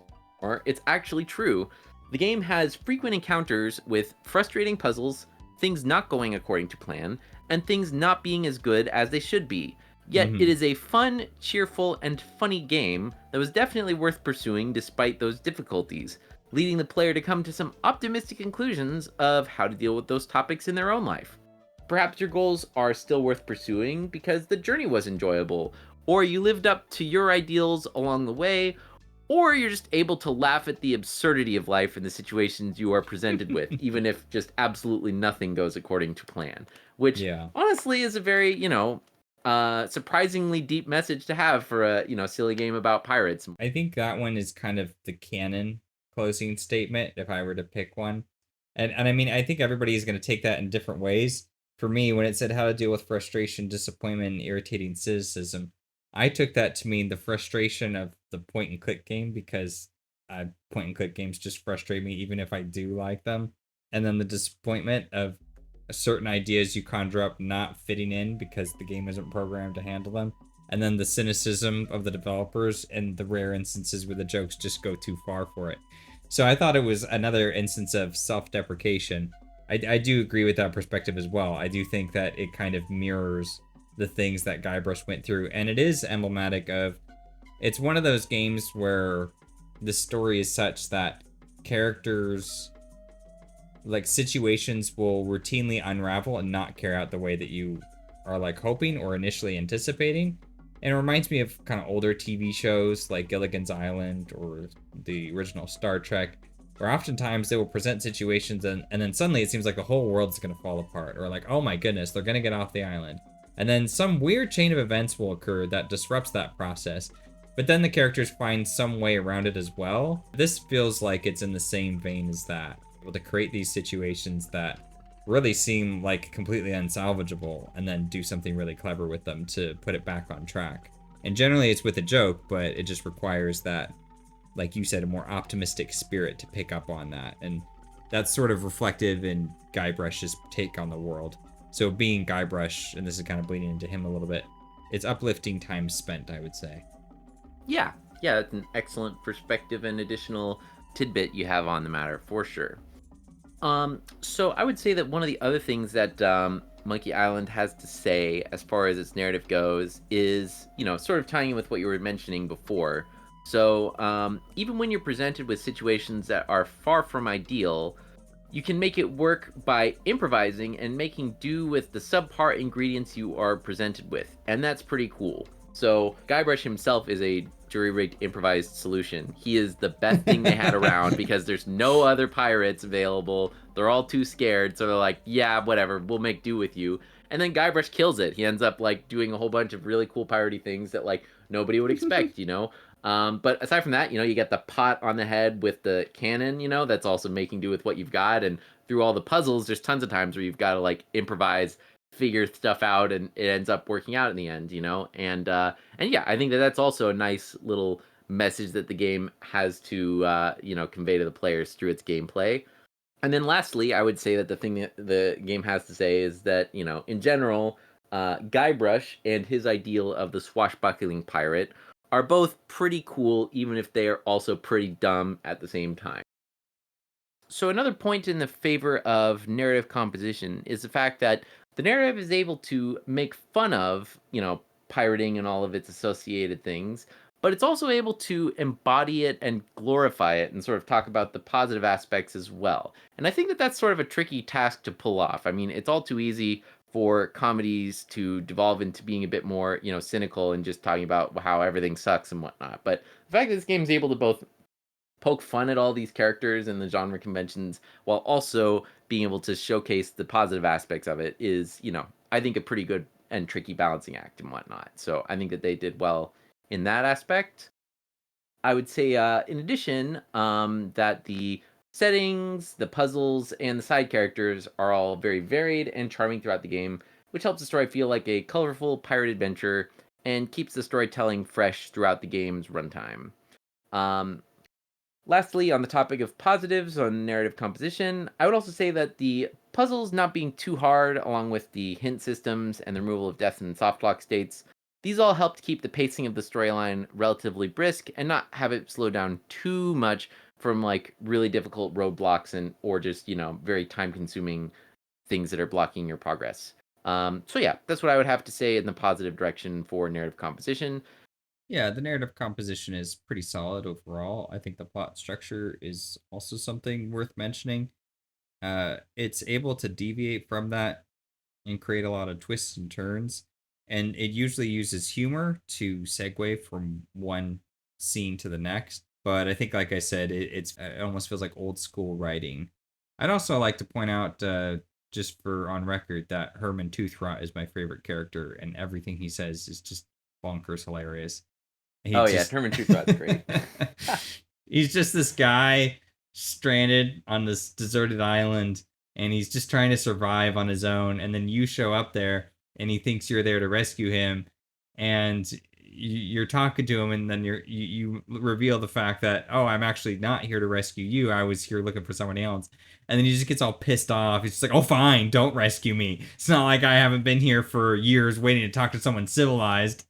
it's actually true. The game has frequent encounters with frustrating puzzles, things not going according to plan, and things not being as good as they should be. Yet it is a fun, cheerful, and funny game that was definitely worth pursuing despite those difficulties, leading the player to come to some optimistic conclusions of how to deal with those topics in their own life. Perhaps your goals are still worth pursuing because the journey was enjoyable, or you lived up to your ideals along the way, or you're just able to laugh at the absurdity of life and the situations you are presented with, even if just absolutely nothing goes according to plan. Which, honestly, is a very, surprisingly deep message to have for a, silly game about pirates. I think that one is kind of the canon closing statement, if I were to pick one. And I mean, I think everybody is going to take that in different ways. For me, when it said how to deal with frustration, disappointment, and irritating cynicism, I took that to mean the frustration of the point and click game, because point and click games just frustrate me even if I do like them. And then the disappointment of certain ideas you conjure up not fitting in because the game isn't programmed to handle them. And then the cynicism of the developers and the rare instances where the jokes just go too far for it. So I thought it was another instance of self-deprecation. I do agree with that perspective as well. I do think that it kind of mirrors the things that Guybrush went through, and it is emblematic of, it's one of those games where the story is such that characters, like, situations will routinely unravel and not carry out the way that you are, like, hoping or initially anticipating. And it reminds me of kind of older TV shows like Gilligan's Island or the original Star Trek, where oftentimes they will present situations and then suddenly it seems like the whole world's going to fall apart, or like, oh my goodness, they're going to get off the island. And then some weird chain of events will occur that disrupts that process. But then the characters find some way around it as well. This feels like it's in the same vein as that. Able to create these situations that really seem like completely unsalvageable and then do something really clever with them to put it back on track. And generally it's with a joke, but it just requires that, like you said, a more optimistic spirit to pick up on that. And that's sort of reflective in Guybrush's take on the world. So being Guybrush, and this is kind of bleeding into him a little bit, it's uplifting time spent, I would say. Yeah, that's an excellent perspective and additional tidbit you have on the matter, for sure. So I would say that one of the other things that Monkey Island has to say, as far as its narrative goes, is, sort of tying in with what you were mentioning before. So, even when you're presented with situations that are far from ideal, you can make it work by improvising and making do with the subpar ingredients you are presented with, and that's pretty cool. So, Guybrush himself is a jury-rigged improvised solution. He is the best thing they had around because there's no other pirates available. They're all too scared, so they're like, yeah, whatever, we'll make do with you. And then Guybrush kills it. He ends up like doing a whole bunch of really cool piratey things that like nobody would expect. But aside from that, you get the pot on the head with the cannon, that's also making do with what you've got. And through all the puzzles, there's tons of times where you've got to like improvise, figure stuff out, and it ends up working out in the end. And yeah, I think that that's also a nice little message that the game has to convey to the players through its gameplay. And then lastly, I would say that the thing that the game has to say is that, in general, Guybrush and his ideal of the swashbuckling pirate are both pretty cool, even if they are also pretty dumb at the same time. So another point in the favor of narrative composition is the fact that the narrative is able to make fun of, pirating and all of its associated things, but it's also able to embody it and glorify it and sort of talk about the positive aspects as well. And I think that that's sort of a tricky task to pull off. I mean, it's all too easy for comedies to devolve into being a bit more, cynical and just talking about how everything sucks and whatnot. But the fact that this game is able to both poke fun at all these characters and the genre conventions while also being able to showcase the positive aspects of it is, I think a pretty good and tricky balancing act and whatnot. So I think that they did well in that aspect. I would say, in addition, that the settings, the puzzles, and the side characters are all very varied and charming throughout the game, which helps the story feel like a colorful pirate adventure and keeps the storytelling fresh throughout the game's runtime. Um, Lastly, on the topic of positives on narrative composition, I would also say that the puzzles not being too hard, along with the hint systems and the removal of deaths and soft lock states, these all helped keep the pacing of the storyline relatively brisk and not have it slow down too much from like really difficult roadblocks and or just very time consuming things that are blocking your progress. So yeah, that's what I would have to say in the positive direction for narrative composition. Yeah, the narrative composition is pretty solid overall. I think the plot structure is also something worth mentioning. It's able to deviate from that and create a lot of twists and turns, and it usually uses humor to segue from one scene to the next. But I think, like I said, it almost feels like old school writing. I'd also like to point out, just for on record, that Herman Toothrot is my favorite character, and everything he says is just bonkers hilarious. He Oh yeah, just Herman Toothrod's great. he's just this guy stranded on this deserted island, and he's just trying to survive on his own, and then you show up there and he thinks you're there to rescue him, and you're talking to him, and then you reveal the fact that, oh, I'm actually not here to rescue you, I was here looking for someone else. And then he just gets all pissed off. He's just like, oh fine, don't rescue me, it's not like I haven't been here for years waiting to talk to someone civilized.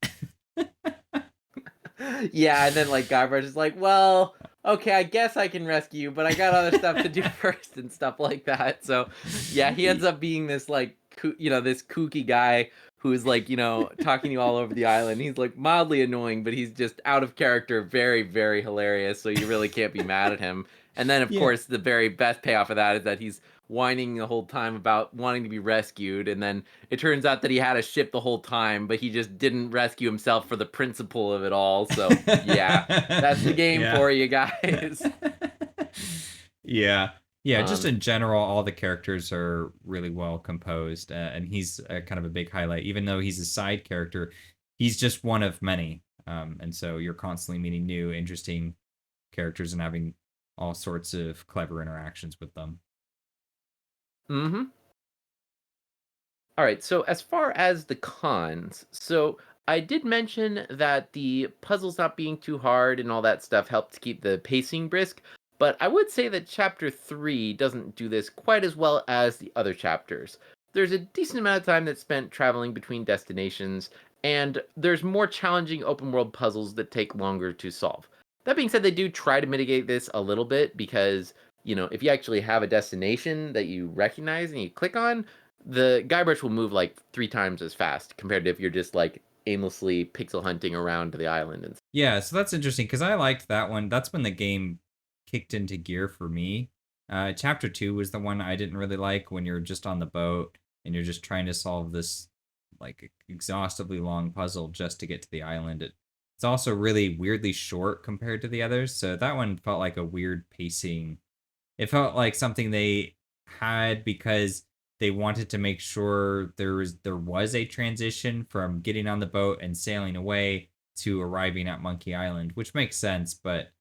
Yeah, and then like Guybrush is like, well, okay, I guess I can rescue you, but I got other stuff to do first and stuff like that. So yeah, he ends up being this like this kooky guy who's like talking to you all over the island. He's like mildly annoying, but he's just out of character, very very hilarious. So you really can't be mad at him. And then of Yeah. course the very best payoff of that is that he's whining the whole time about wanting to be rescued, and then it turns out that he had a ship the whole time, but he just didn't rescue himself for the principle of it all. So yeah, that's the game Yeah. for you guys. Yeah. Yeah, just um in general, all the characters are really well composed, and he's kind of a big highlight. Even though he's a side character, he's just one of many. And so you're constantly meeting new, interesting characters and having all sorts of clever interactions with them. mhm. All right, so as far as the cons, so I did mention that the puzzles not being too hard and all that stuff helped to keep the pacing brisk, but I would say that chapter 3 doesn't do this quite as well as the other chapters. There's a decent amount of time that's spent traveling between destinations, and there's more challenging open world puzzles that take longer to solve. That being said, they do try to mitigate this a little bit because, if you actually have a destination that you recognize and you click on, the Guybrush will move like 3 times as fast compared to if you're just like aimlessly pixel hunting around the island and Yeah, so that's interesting because I liked that one. That's when the game kicked into gear for me. Chapter 2 was the one I didn't really like when you're just on the boat and you're just trying to solve this like exhaustively long puzzle just to get to the island. It's also really weirdly short compared to the others, so that one felt like a weird pacing. It felt like something they had because they wanted to make sure there was a transition from getting on the boat and sailing away to arriving at Monkey Island, which makes sense, but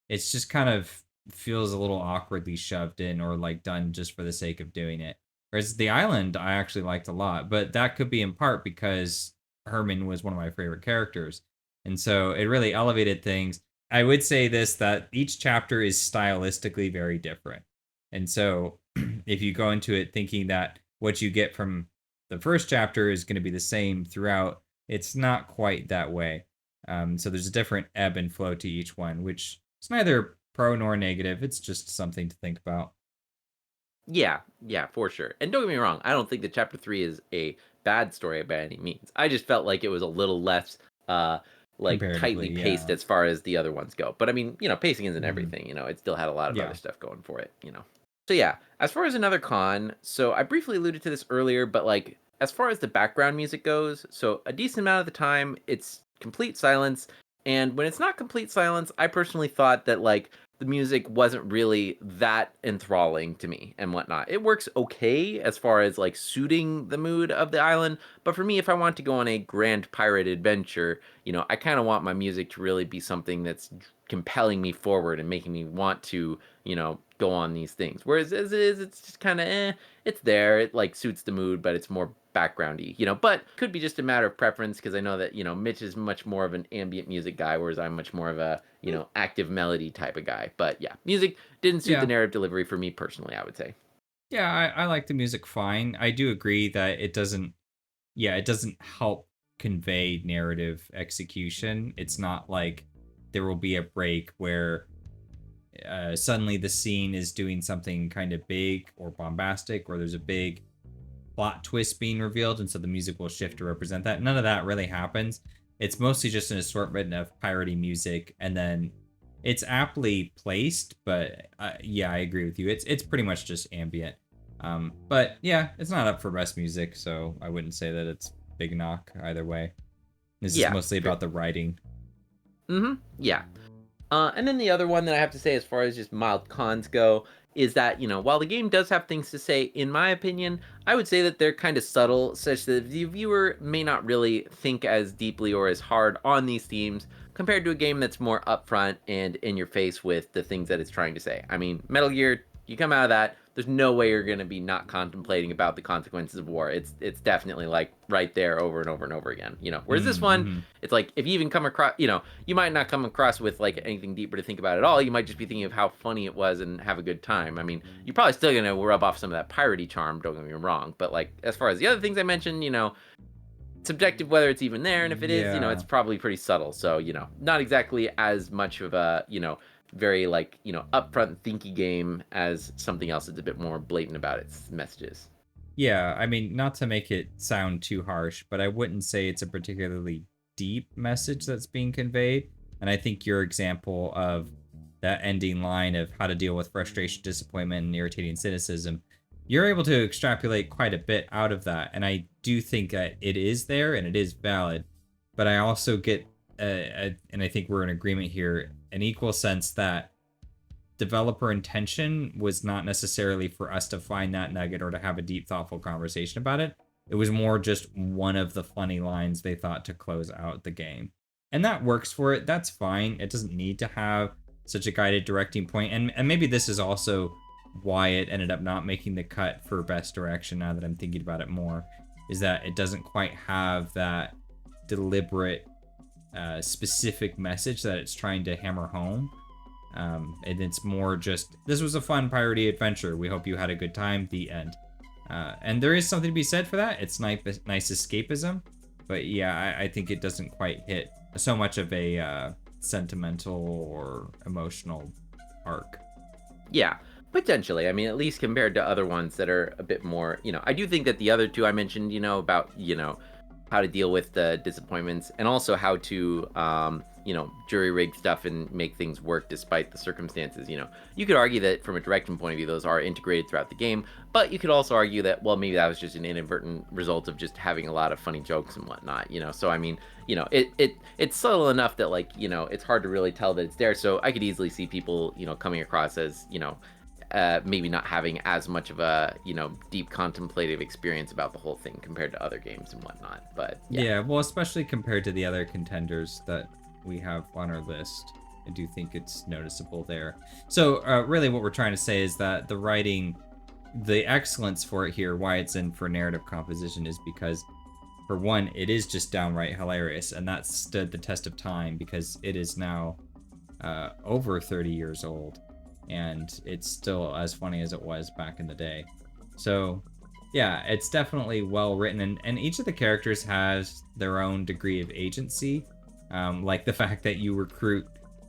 it's just kind of feels a little awkwardly shoved in or like done just for the sake of doing it. Whereas the island I actually liked a lot, but that could be in part because Herman was one of my favorite characters. And so it really elevated things. I would say this that each chapter is stylistically very different. And so if you go into it thinking that what you get from the first chapter is going to be the same throughout, it's not quite that way. So there's a different ebb and flow to each one, which is neither pro nor negative. It's just something to think about. yeah, for sure. And don't get me wrong, I don't think that chapter 3 is a bad story by any means. I just felt like it was a little less like Comparatively, tightly paced yeah. as far as the other ones go. But I mean, pacing isn't Mhm. everything, it still had a lot of Yeah. other stuff going for it. So yeah, as far as another con, so I briefly alluded to this earlier, but like as far as the background music goes, so a decent amount of the time it's complete silence, and when it's not complete silence, I personally thought that like the music wasn't really that enthralling to me and whatnot. It works okay as far as like suiting the mood of the island, but for me, if I want to go on a grand pirate adventure, I kind of want my music to really be something that's compelling me forward and making me want to, go on these things. Whereas as it is, it's just kind of it's there. It like suits the mood, but it's more backgroundy, But could be just a matter of preference because I know that Mitch is much more of an ambient music guy, whereas I'm much more of a active melody type of guy. But yeah, music didn't suit the Yeah. narrative delivery for me personally, I would say. Yeah, I like the music fine. I do agree that it doesn't help convey narrative execution. It's not like there will be a break where suddenly the scene is doing something kind of big or bombastic, or there's a big plot twist being revealed, and so the music will shift to represent that. None of that really happens. It's mostly just an assortment of piratey music, and then it's aptly placed. But yeah, I agree with you. It's pretty much just ambient. But yeah, it's not up for best music, so I wouldn't say that it's big knock either way. This is Yeah. mostly about the writing. Yeah. And then the other one that I have to say, as far as just mild cons go, is that, while the game does have things to say, in my opinion, I would say that they're kind of subtle, such that the viewer may not really think as deeply or as hard on these themes compared to a game that's more upfront and in your face with the things that it's trying to say. I mean, Metal Gear, you come out of that, there's no way you're going to be not contemplating about the consequences of war. It's definitely like right there over and over and over again. Whereas this one, Mm-hmm. it's like if you even come across, you might not come across with like anything deeper to think about at all. You might just be thinking of how funny it was and have a good time. I mean, you're probably still gonna rub off some of that piratey charm. Don't get me wrong, but like as far as the other things I mentioned, subjective whether it's even there, and if it is, it's Yeah. probably pretty subtle. So not exactly as much of a very like upfront thinky game as something else that's a bit more blatant about its messages. Yeah, I mean, not to make it sound too harsh, but I wouldn't say it's a particularly deep message that's being conveyed. And I think your example of that ending line of how to deal with frustration, disappointment, and irritating cynicism, you're able to extrapolate quite a bit out of that. And I do think that it is there and it is valid. But I also get, and I think we're in agreement here, an equal sense that developer intention was not necessarily for us to find that nugget or to have a deep, thoughtful conversation about it. It was more just one of the funny lines they thought to close out the game. And that works for it. That's fine. It doesn't need to have such a guided directing point. And maybe this is also why it ended up not making the cut for best direction now that I'm thinking about it more, is that it doesn't quite have that deliberate, specific message that it's trying to hammer home. And it's more just, this was a fun piratey adventure. We hope you had a good time. The end. And there is something to be said for that. It's nice escapism. But yeah, I think it doesn't quite hit so much of a sentimental or emotional arc. Yeah. Potentially. I mean, at least compared to other ones that are a bit more, I do think that the other two I mentioned, about, how to deal with the disappointments and also how to, jury rig stuff and make things work despite the circumstances. You could argue that from a direction point of view, those are integrated throughout the game, but you could also argue that, well, maybe that was just an inadvertent result of just having a lot of funny jokes and whatnot, So, I mean, it's subtle enough that, like, it's hard to really tell that it's there. So I could easily see people, coming across as, maybe not having as much of a deep contemplative experience about the whole thing compared to other games and whatnot. But yeah, well, especially compared to the other contenders that we have on our list, I do think it's noticeable there. So really what we're trying to say is that the writing, the excellence for it here, why it's in for narrative composition, is because, for one, it is just downright hilarious, and that stood the test of time because it is now over 30 years old, and it's still as funny as it was back in the day. So yeah, it's definitely well written, and each of the characters has their own degree of agency. Like the fact that you recruit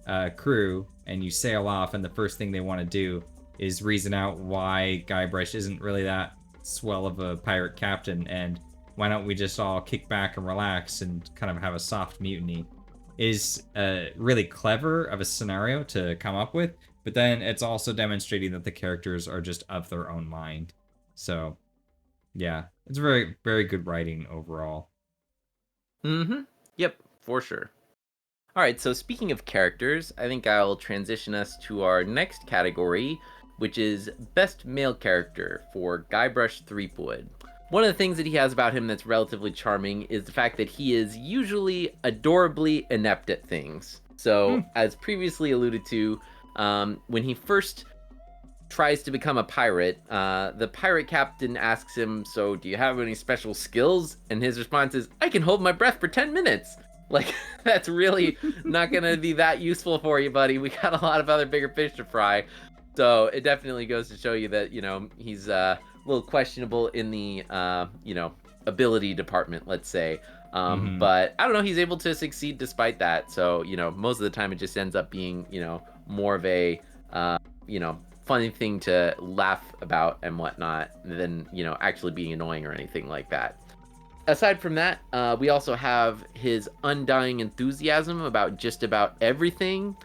a crew and you sail off, and the first thing they want to do is reason out why Guybrush isn't really that swell of a pirate captain, and why don't we just all kick back and relax and kind of have a soft mutiny, is really clever of a scenario to come up with. But then it's also demonstrating that the characters are just of their own mind. So yeah, it's very, very good writing overall. Yep, for sure. All right, so speaking of characters, I think I'll transition us to our next category, which is Best Male Character for Guybrush Threepwood. One of the things that he has about him that's relatively charming is the fact that he is usually adorably inept at things. So, as previously alluded to, when he first tries to become a pirate, the pirate captain asks him, so do you have any special skills? And his response is, I can hold my breath for 10 minutes. Like, that's really not going to be that useful for you, buddy. We got a lot of other bigger fish to fry. So it definitely goes to show you that, he's a little questionable in the, ability department, let's say. But I don't know, he's able to succeed despite that. So, most of the time it just ends up being, more of a, funny thing to laugh about and whatnot than, actually being annoying or anything like that. Aside from that, we also have his undying enthusiasm about just about everything.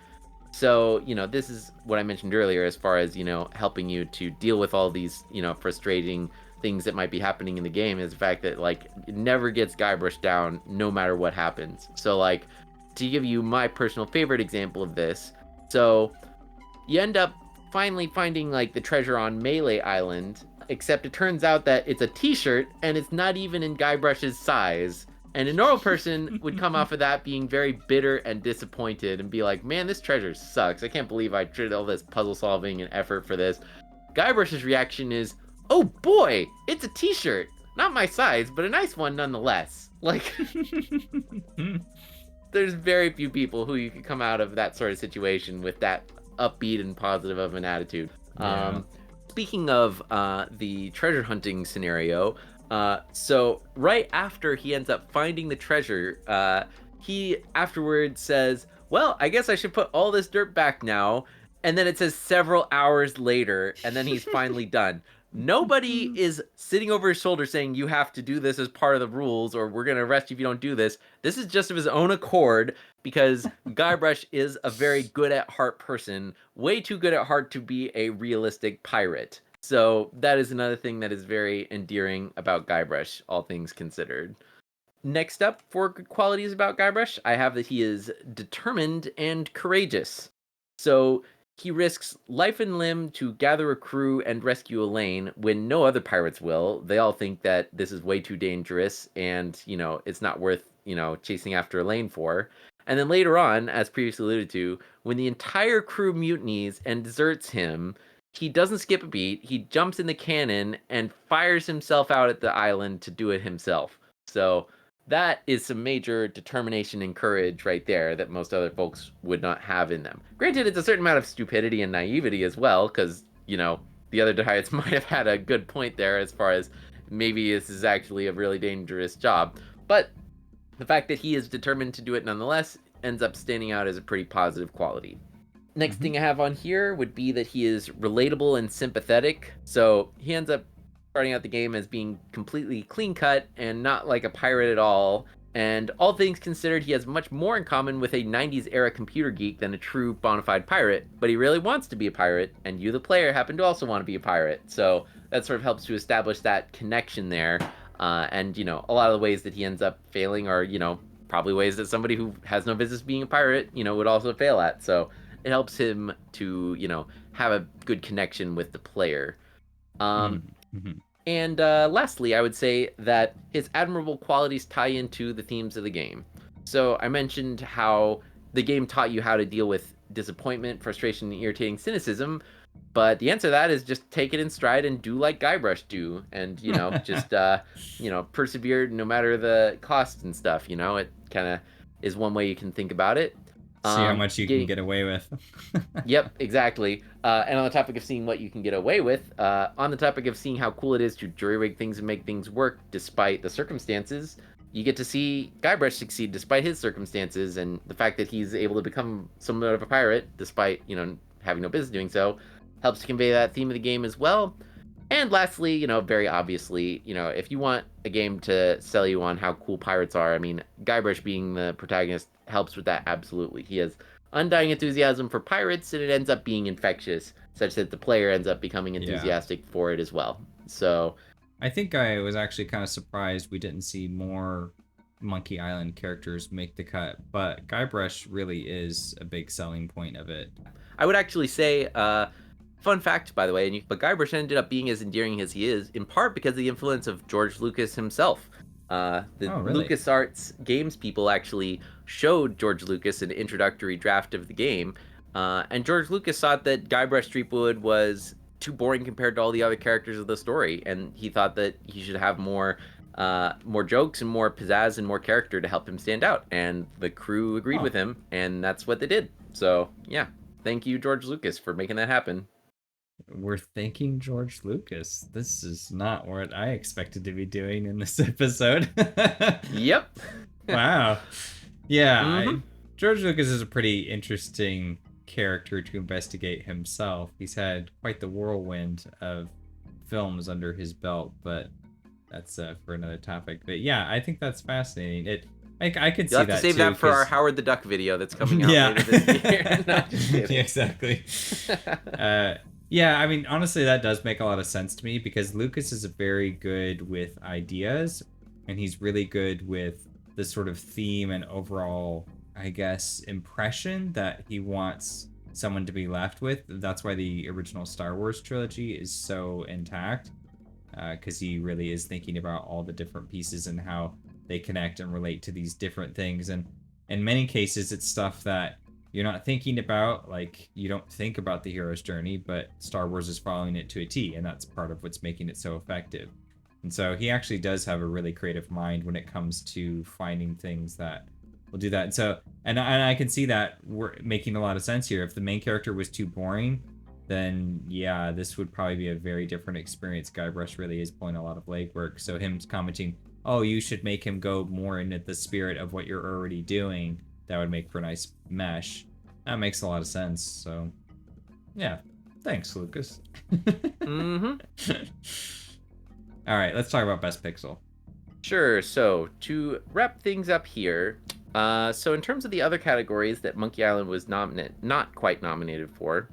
So, this is what I mentioned earlier as far as, helping you to deal with all these, frustrating things that might be happening in the game, is the fact that, like, it never gets Guybrush down no matter what happens. So, like, to give you my personal favorite example of this, so you end up finally finding, like, the treasure on Melee Island, except it turns out that it's a t-shirt and it's not even in Guybrush's size. And a normal person would come off of that being very bitter and disappointed and be like, man, this treasure sucks. I can't believe I did all this puzzle solving and effort for this. Guybrush's reaction is, oh boy, it's a t-shirt. Not my size, but a nice one nonetheless. Like, there's very few people who you could come out of that sort of situation with that upbeat and positive of an attitude. Yeah. Speaking of the treasure hunting scenario, so right after he ends up finding the treasure, he afterwards says, well, I guess I should put all this dirt back now. And then it says several hours later, and then he's finally done. Nobody is sitting over his shoulder saying, you have to do this as part of the rules, or we're going to arrest you if you don't do this. This is just of his own accord, because Guybrush is a very good at heart person, way too good at heart to be a realistic pirate. So that is another thing that is very endearing about Guybrush, all things considered. Next up, for good qualities about Guybrush, I have that he is determined and courageous. So he risks life and limb to gather a crew and rescue Elaine when no other pirates will. They all think that this is way too dangerous and, it's not worth, chasing after Elaine for. And then later on, as previously alluded to, when the entire crew mutinies and deserts him, he doesn't skip a beat. He jumps in the cannon and fires himself out at the island to do it himself. So that is some major determination and courage right there that most other folks would not have in them. Granted, it's a certain amount of stupidity and naivety as well, because, the other Dahyads might have had a good point there as far as maybe this is actually a really dangerous job. But the fact that he is determined to do it nonetheless ends up standing out as a pretty positive quality. Next thing I have on here would be that he is relatable and sympathetic. So he ends up starting out the game as being completely clean cut and not like a pirate at all. And all things considered, he has much more in common with a 90s era computer geek than a true bona fide pirate. But he really wants to be a pirate, and you, the player, happen to also want to be a pirate. So that sort of helps to establish that connection there. And, you know, a lot of the ways that he ends up failing are, you know, probably ways that somebody who has no business being a pirate, you know, would also fail at. So it helps him to, you know, have a good connection with the player. And lastly, I would say that his admirable qualities tie into the themes of the game. So I mentioned how the game taught you how to deal with disappointment, frustration, and irritating cynicism. But the answer to that is just take it in stride and do like Guybrush do. And, you know, just, you know, persevere no matter the cost and stuff. You know, it kind of is one way you can think about it. See how much you can get away with. Yep, exactly. And on the topic of seeing what you can get away with, on the topic of seeing how cool it is to jury-rig things and make things work despite the circumstances, you get to see Guybrush succeed despite his circumstances, and the fact that he's able to become somewhat of a pirate despite, you know, having no business doing so, helps to convey that theme of the game as well. And lastly, you know, very obviously, you know, if you want a game to sell you on how cool pirates are, I mean, Guybrush being the protagonist helps with that absolutely. He has undying enthusiasm for pirates, and it ends up being infectious, such that the player ends up becoming enthusiastic for it as well. So I think I was actually kind of surprised we didn't see more Monkey Island characters make the cut, but Guybrush really is a big selling point of it. I would actually say, fun fact, by the way, but Guybrush ended up being as endearing as he is, in part because of the influence of George Lucas himself. Really? LucasArts games people actually showed George Lucas an introductory draft of the game, and George Lucas thought that Guybrush Threepwood was too boring compared to all the other characters of the story, and he thought that he should have more jokes and more pizzazz and more character to help him stand out, and the crew agreed with him, and that's what they did. So yeah, thank you, George Lucas, for making that happen. We're thanking George Lucas. This is not what I expected to be doing in this episode. Yep. Wow. Yeah, George Lucas is a pretty interesting character to investigate himself. He's had quite the whirlwind of films under his belt, but that's for another topic. But yeah, I think that's fascinating. I could see that. You'll have to save that for our Howard the Duck video that's coming out later this year. No, just kidding. Yeah, exactly. Yeah, I mean, honestly, that does make a lot of sense to me because Lucas is very good with ideas, and he's really good with the sort of theme and overall, I guess, impression that he wants someone to be left with. That's why the original Star Wars trilogy is so intact, because he really is thinking about all the different pieces and how they connect and relate to these different things. And in many cases, it's stuff that you're not thinking about, like you don't think about the hero's journey, but Star Wars is following it to a T, and that's part of what's making it so effective. And so he actually does have a really creative mind when it comes to finding things that will do that. And so, and I can see that we're making a lot of sense here. If the main character was too boring, then yeah, this would probably be a very different experience. Guybrush really is pulling a lot of legwork. So him commenting, oh, you should make him go more into the spirit of what you're already doing, that would make for a nice mesh. That makes a lot of sense. So yeah, thanks, Lucas. All right, let's talk about Best Pixel. Sure. So to wrap things up here, so in terms of the other categories that Monkey Island was not quite nominated for,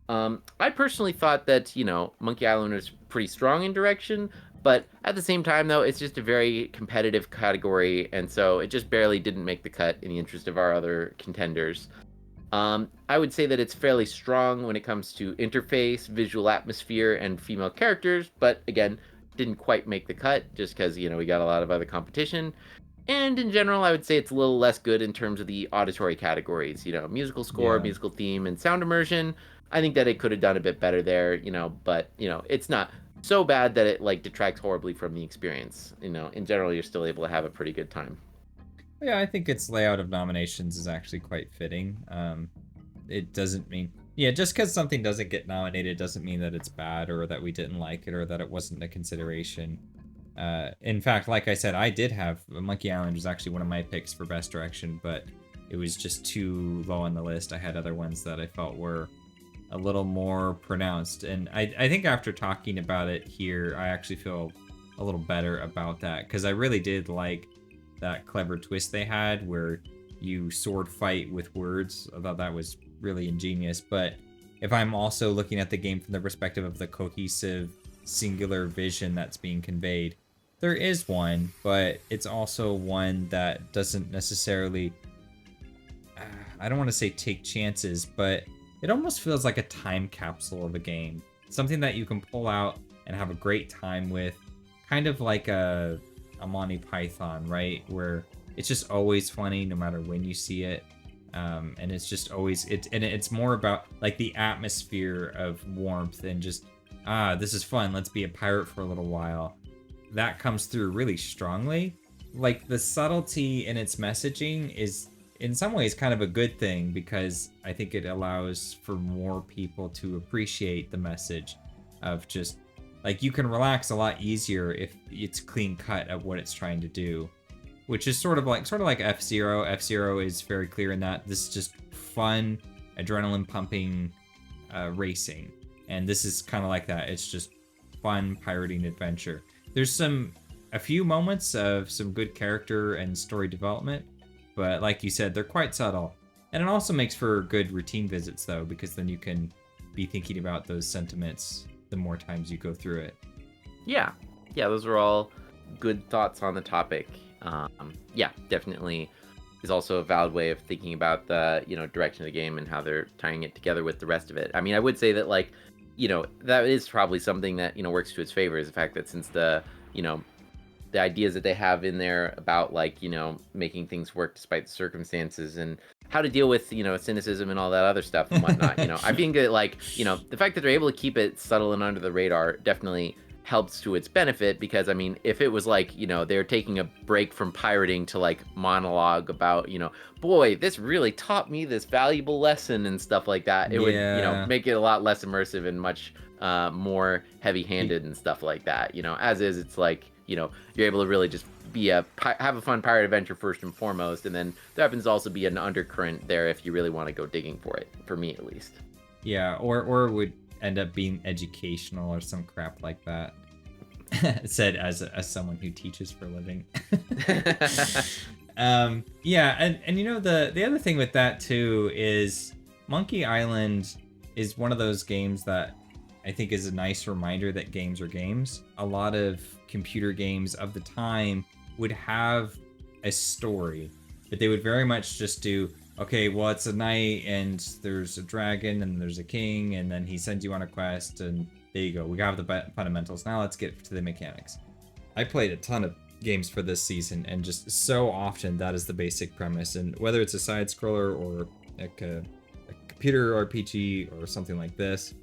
I personally thought that, you know, Monkey Island was pretty strong in direction, but at the same time, though, it's just a very competitive category, and so it just barely didn't make the cut in the interest of our other contenders. I would say that it's fairly strong when it comes to interface, visual atmosphere, and female characters, but again, didn't quite make the cut just because, you know, we got a lot of other competition. And in general, I would say it's a little less good in terms of the auditory categories, you know, musical score, musical theme, and sound immersion. I think that it could have done a bit better there, you know, but, you know, it's not so bad that it, like, detracts horribly from the experience. You know, in general, you're still able to have a pretty good time. Yeah, I think its layout of nominations is actually quite fitting. It doesn't mean... Yeah, just because something doesn't get nominated doesn't mean that it's bad or that we didn't like it or that it wasn't a consideration. In fact, like I said, I did have... Monkey Island was actually one of my picks for Best Direction, but it was just too low on the list. I had other ones that I felt were a little more pronounced. And I think after talking about it here, I actually feel a little better about that, because I really did like that clever twist they had where you sword fight with words. I thought that was really ingenious. But if I'm also looking at the game from the perspective of the cohesive singular vision that's being conveyed, there is one, but it's also one that doesn't necessarily, I don't want to say take chances, but it almost feels like a time capsule of a game. Something that you can pull out and have a great time with, kind of like a Monty Python, right? Where it's just always funny no matter when you see it. And it's just always, it's more about like the atmosphere of warmth and just, this is fun, let's be a pirate for a little while. That comes through really strongly. Like, the subtlety in its messaging is in some ways kind of a good thing, because I think it allows for more people to appreciate the message of just, like, you can relax a lot easier if it's clean cut at what it's trying to do, which is sort of like F-Zero. F-Zero is very clear in that this is just fun, adrenaline pumping racing, and this is kind of like that. It's just fun pirating adventure. There's a few moments of some good character and story development, but like you said, they're quite subtle. And it also makes for good routine visits, though, because then you can be thinking about those sentiments the more times you go through it. Yeah, those are all good thoughts on the topic. Yeah, definitely is also a valid way of thinking about the, direction of the game and how they're tying it together with the rest of it. I mean, I would say that, like, that is probably something that, works to its favor, is the fact that since the ideas that they have in there about, like, making things work despite the circumstances and how to deal with, cynicism and all that other stuff and whatnot, I think that, like, the fact that they're able to keep it subtle and under the radar definitely helps to its benefit, because, I mean, if it was like, they're taking a break from pirating to, like, monologue about, boy, this really taught me this valuable lesson and stuff like that, it would, make it a lot less immersive and much more heavy-handed and stuff like that. As is, it's like, you're able to really just have a fun pirate adventure first and foremost, and then there happens to also be an undercurrent there if you really want to go digging for it, for me at least. Yeah, or it would end up being educational or some crap like that. Said as someone who teaches for a living. Yeah, and the other thing with that too is Monkey Island is one of those games that I think is a nice reminder that games are games. A lot of computer games of the time would have a story, but they would very much just do, okay, well, it's a night and there's a dragon and there's a king and then he sends you on a quest and there you go. We got the fundamentals. Now let's get to the mechanics. I played a ton of games for this season, and just so often that is the basic premise. And whether it's a side scroller or like a computer RPG or something like this,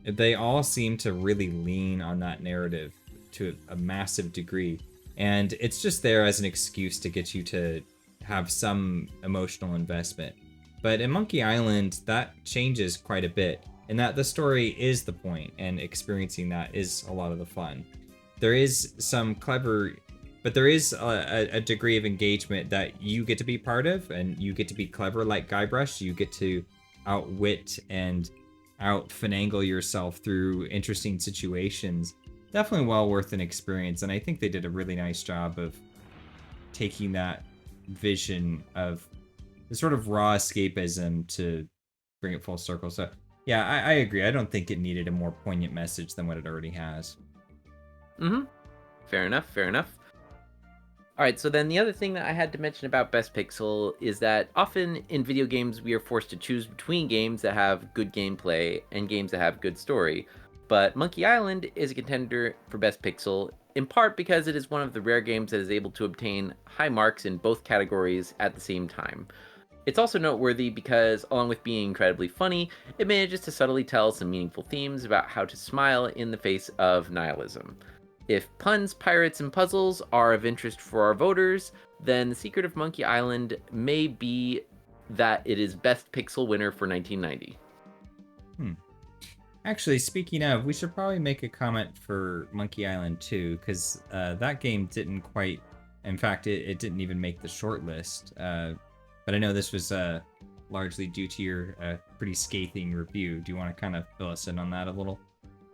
they all seem to really lean on that narrative to a massive degree. And it's just there as an excuse to get you to have some emotional investment. But in Monkey Island, that changes quite a bit, in that the story is the point, and experiencing that is a lot of the fun. There is some clever, but there is a degree of engagement that you get to be part of, and you get to be clever like Guybrush. You get to outwit and out-finagle yourself through interesting situations. Definitely well worth an experience, and I think they did a really nice job of taking that vision of the sort of raw escapism to bring it full circle. So yeah, I agree. I don't think it needed a more poignant message than what it already has. Mm-hmm. Fair enough. All right, so then the other thing that I had to mention about Best Pixel is that often in video games we are forced to choose between games that have good gameplay and games that have good story. But Monkey Island is a contender for Best Pixel, in part because it is one of the rare games that is able to obtain high marks in both categories at the same time. It's also noteworthy because, along with being incredibly funny, it manages to subtly tell some meaningful themes about how to smile in the face of nihilism. If puns, pirates, and puzzles are of interest for our voters, then the secret of Monkey Island may be that it is Best Pixel winner for 1990. Actually, speaking of, we should probably make a comment for Monkey Island 2, because that game didn't quite... In fact, it didn't even make the short list. But I know this was largely due to your pretty scathing review. Do you want to kind of fill us in on that a little?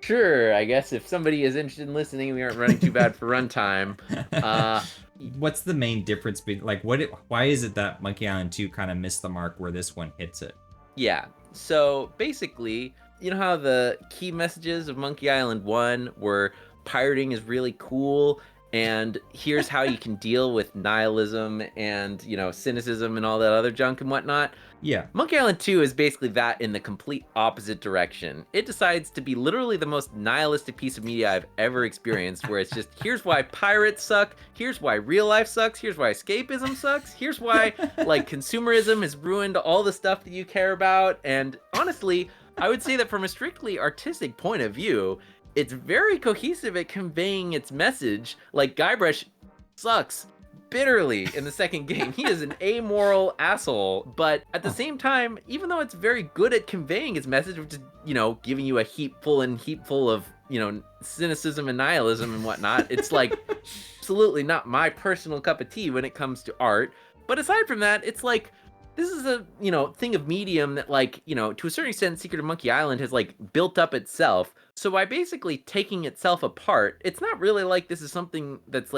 Sure, I guess if somebody is interested in listening, we aren't running too bad for runtime. What's the main difference why is it that Monkey Island 2 kind of missed the mark where this one hits it? Yeah, so basically, you know how the key messages of Monkey Island 1 were pirating is really cool, and here's how you can deal with nihilism and, cynicism and all that other junk and whatnot? Yeah. Monkey Island 2 is basically that in the complete opposite direction. It decides to be literally the most nihilistic piece of media I've ever experienced, where it's just, here's why pirates suck, here's why real life sucks, here's why escapism sucks, here's why, consumerism has ruined all the stuff that you care about, and honestly, I would say that from a strictly artistic point of view, it's very cohesive at conveying its message. Like, Guybrush sucks bitterly in the second game. He is an amoral asshole, but at the same time, even though it's very good at conveying its message, which is, giving you a heapful of, cynicism and nihilism and whatnot, it's absolutely not my personal cup of tea when it comes to art. But aside from that, it's this is a, thing of medium that, to a certain extent, Secret of Monkey Island has, built up itself. So by basically taking itself apart, it's not really this is something that's,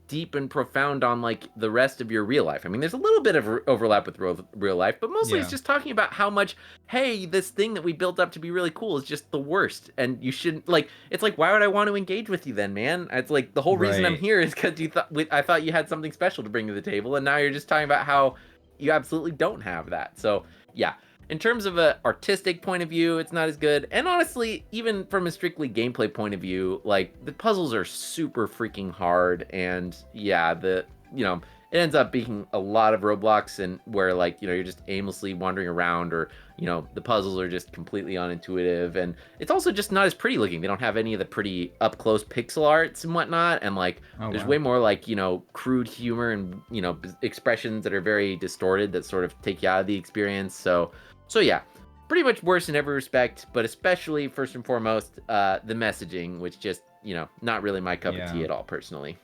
deep and profound on, the rest of your real life. I mean, there's a little bit of overlap with real life, but mostly it's just talking about how much, hey, this thing that we built up to be really cool is just the worst. And you shouldn't, it's why would I want to engage with you then, man? It's the whole reason I'm here is because I thought you had something special to bring to the table, and now you're just talking about how you absolutely don't have that. So yeah, in terms of an artistic point of view, it's not as good. And honestly, even from a strictly gameplay point of view, the puzzles are super freaking hard. And yeah, it ends up being a lot of roadblocks, and where you're just aimlessly wandering around, or the puzzles are just completely unintuitive, and it's also just not as pretty looking. They don't have any of the pretty up close pixel arts and whatnot, and there's way more crude humor and expressions that are very distorted that sort of take you out of the experience. So yeah, pretty much worse in every respect, but especially first and foremost the messaging, which just not really my cup of tea at all personally.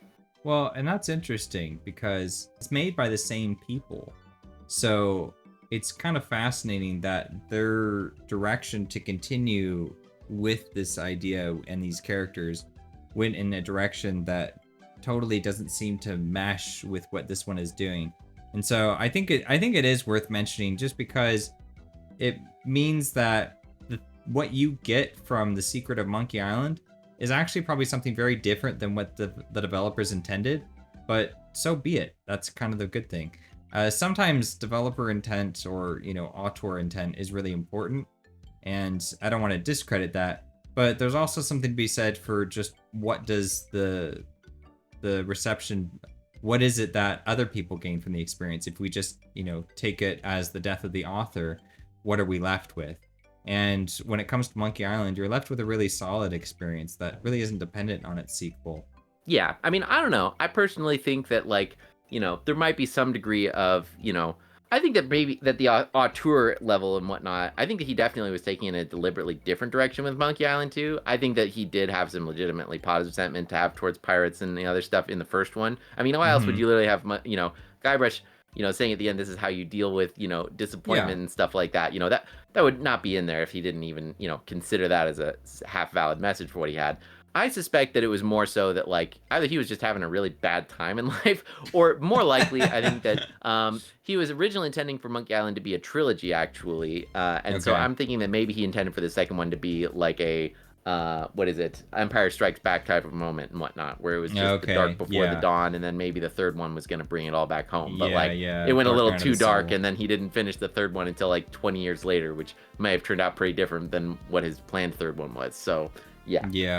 Well, and that's interesting because it's made by the same people. So it's kind of fascinating that their direction to continue with this idea and these characters went in a direction that totally doesn't seem to mesh with what this one is doing. And so I think it is worth mentioning, just because it means that what you get from The Secret of Monkey Island is actually probably something very different than what the developers intended, but so be it. That's kind of the good thing. Sometimes developer intent or, auteur intent is really important, and I don't want to discredit that, but there's also something to be said for just what does the reception, what is it that other people gain from the experience? If we just, take it as the death of the author, what are we left with? And when it comes to Monkey Island, you're left with a really solid experience that really isn't dependent on its sequel. Yeah, I mean, I don't know. I personally think that, there might be some degree of, I think that maybe that the auteur level and whatnot, I think that he definitely was taking in a deliberately different direction with Monkey Island 2. I think that he did have some legitimately positive sentiment to have towards pirates and the other stuff in the first one. I mean, why else would you literally have, Guybrush, saying at the end, this is how you deal with, disappointment and stuff like that. That would not be in there if he didn't even, consider that as a half valid message for what he had. I suspect that it was more so that, either he was just having a really bad time in life, or more likely, I think that he was originally intending for Monkey Island to be a trilogy, actually. So I'm thinking that maybe he intended for the second one to be Empire Strikes Back type of moment and whatnot, where it was just the dark before the dawn, and then maybe the third one was going to bring it all back home. But it went a little too dark, and then he didn't finish the third one until 20 years later, which may have turned out pretty different than what his planned third one was. So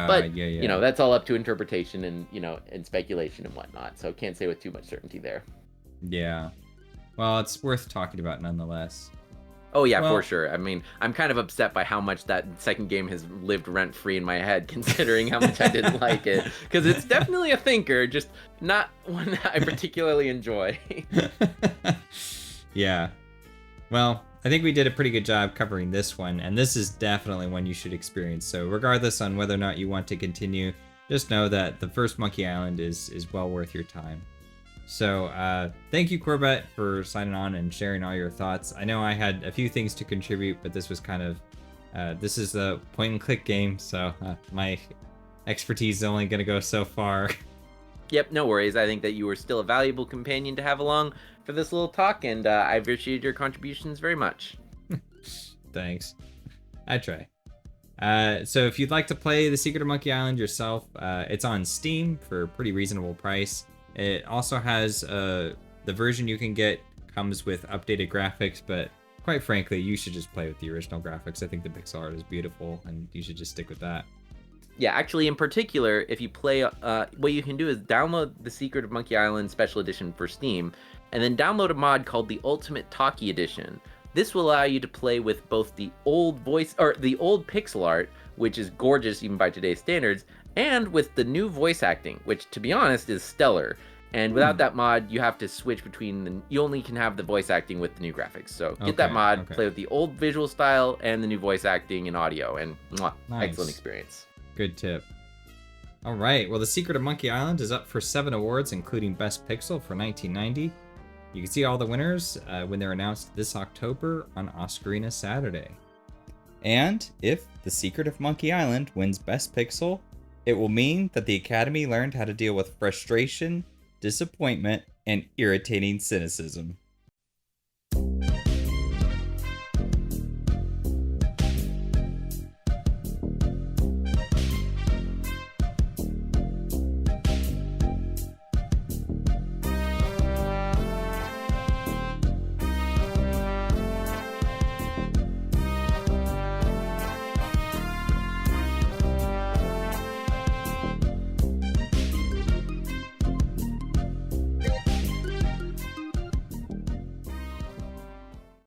but that's all up to interpretation and and speculation and whatnot, so can't say with too much certainty there. Well, it's worth talking about nonetheless. Oh yeah, for sure. I mean, I'm kind of upset by how much that second game has lived rent-free in my head, considering how much I didn't like it, because it's definitely a thinker, just not one that I particularly enjoy. Yeah, well, I think we did a pretty good job covering this one, and this is definitely one you should experience. So regardless on whether or not you want to continue, just know that the first Monkey Island is well worth your time. So thank you, Corbett, for signing on and sharing all your thoughts. I know I had a few things to contribute, but this was kind of this is a point and click game, so my expertise is only going to go so far. Yep, no worries. I think that you were still a valuable companion to have along for this little talk, and I appreciate your contributions very much. Thanks. I try. So if you'd like to play The Secret of Monkey Island yourself, it's on Steam for a pretty reasonable price. It also has the version you can get comes with updated graphics, but quite frankly, you should just play with the original graphics. I think the pixel art is beautiful, and you should just stick with that. Yeah, actually, in particular, if you play, what you can do is download The Secret of Monkey Island Special Edition for Steam, and then download a mod called the Ultimate Talkie Edition. This will allow you to play with both the old pixel art, which is gorgeous even by today's standards, and with the new voice acting, which, to be honest, is stellar. And without that mod, you have to switch between you only can have the voice acting with the new graphics. So get that mod, play with the old visual style and the new voice acting and audio, and excellent experience. Good tip. All right, well, The Secret of Monkey Island is up for 7 awards, including Best Pixel for 1990. You can see all the winners when they're announced this October on Oscarina Saturday. And if The Secret of Monkey Island wins Best Pixel, it will mean that the Academy learned how to deal with frustration, disappointment, and irritating cynicism.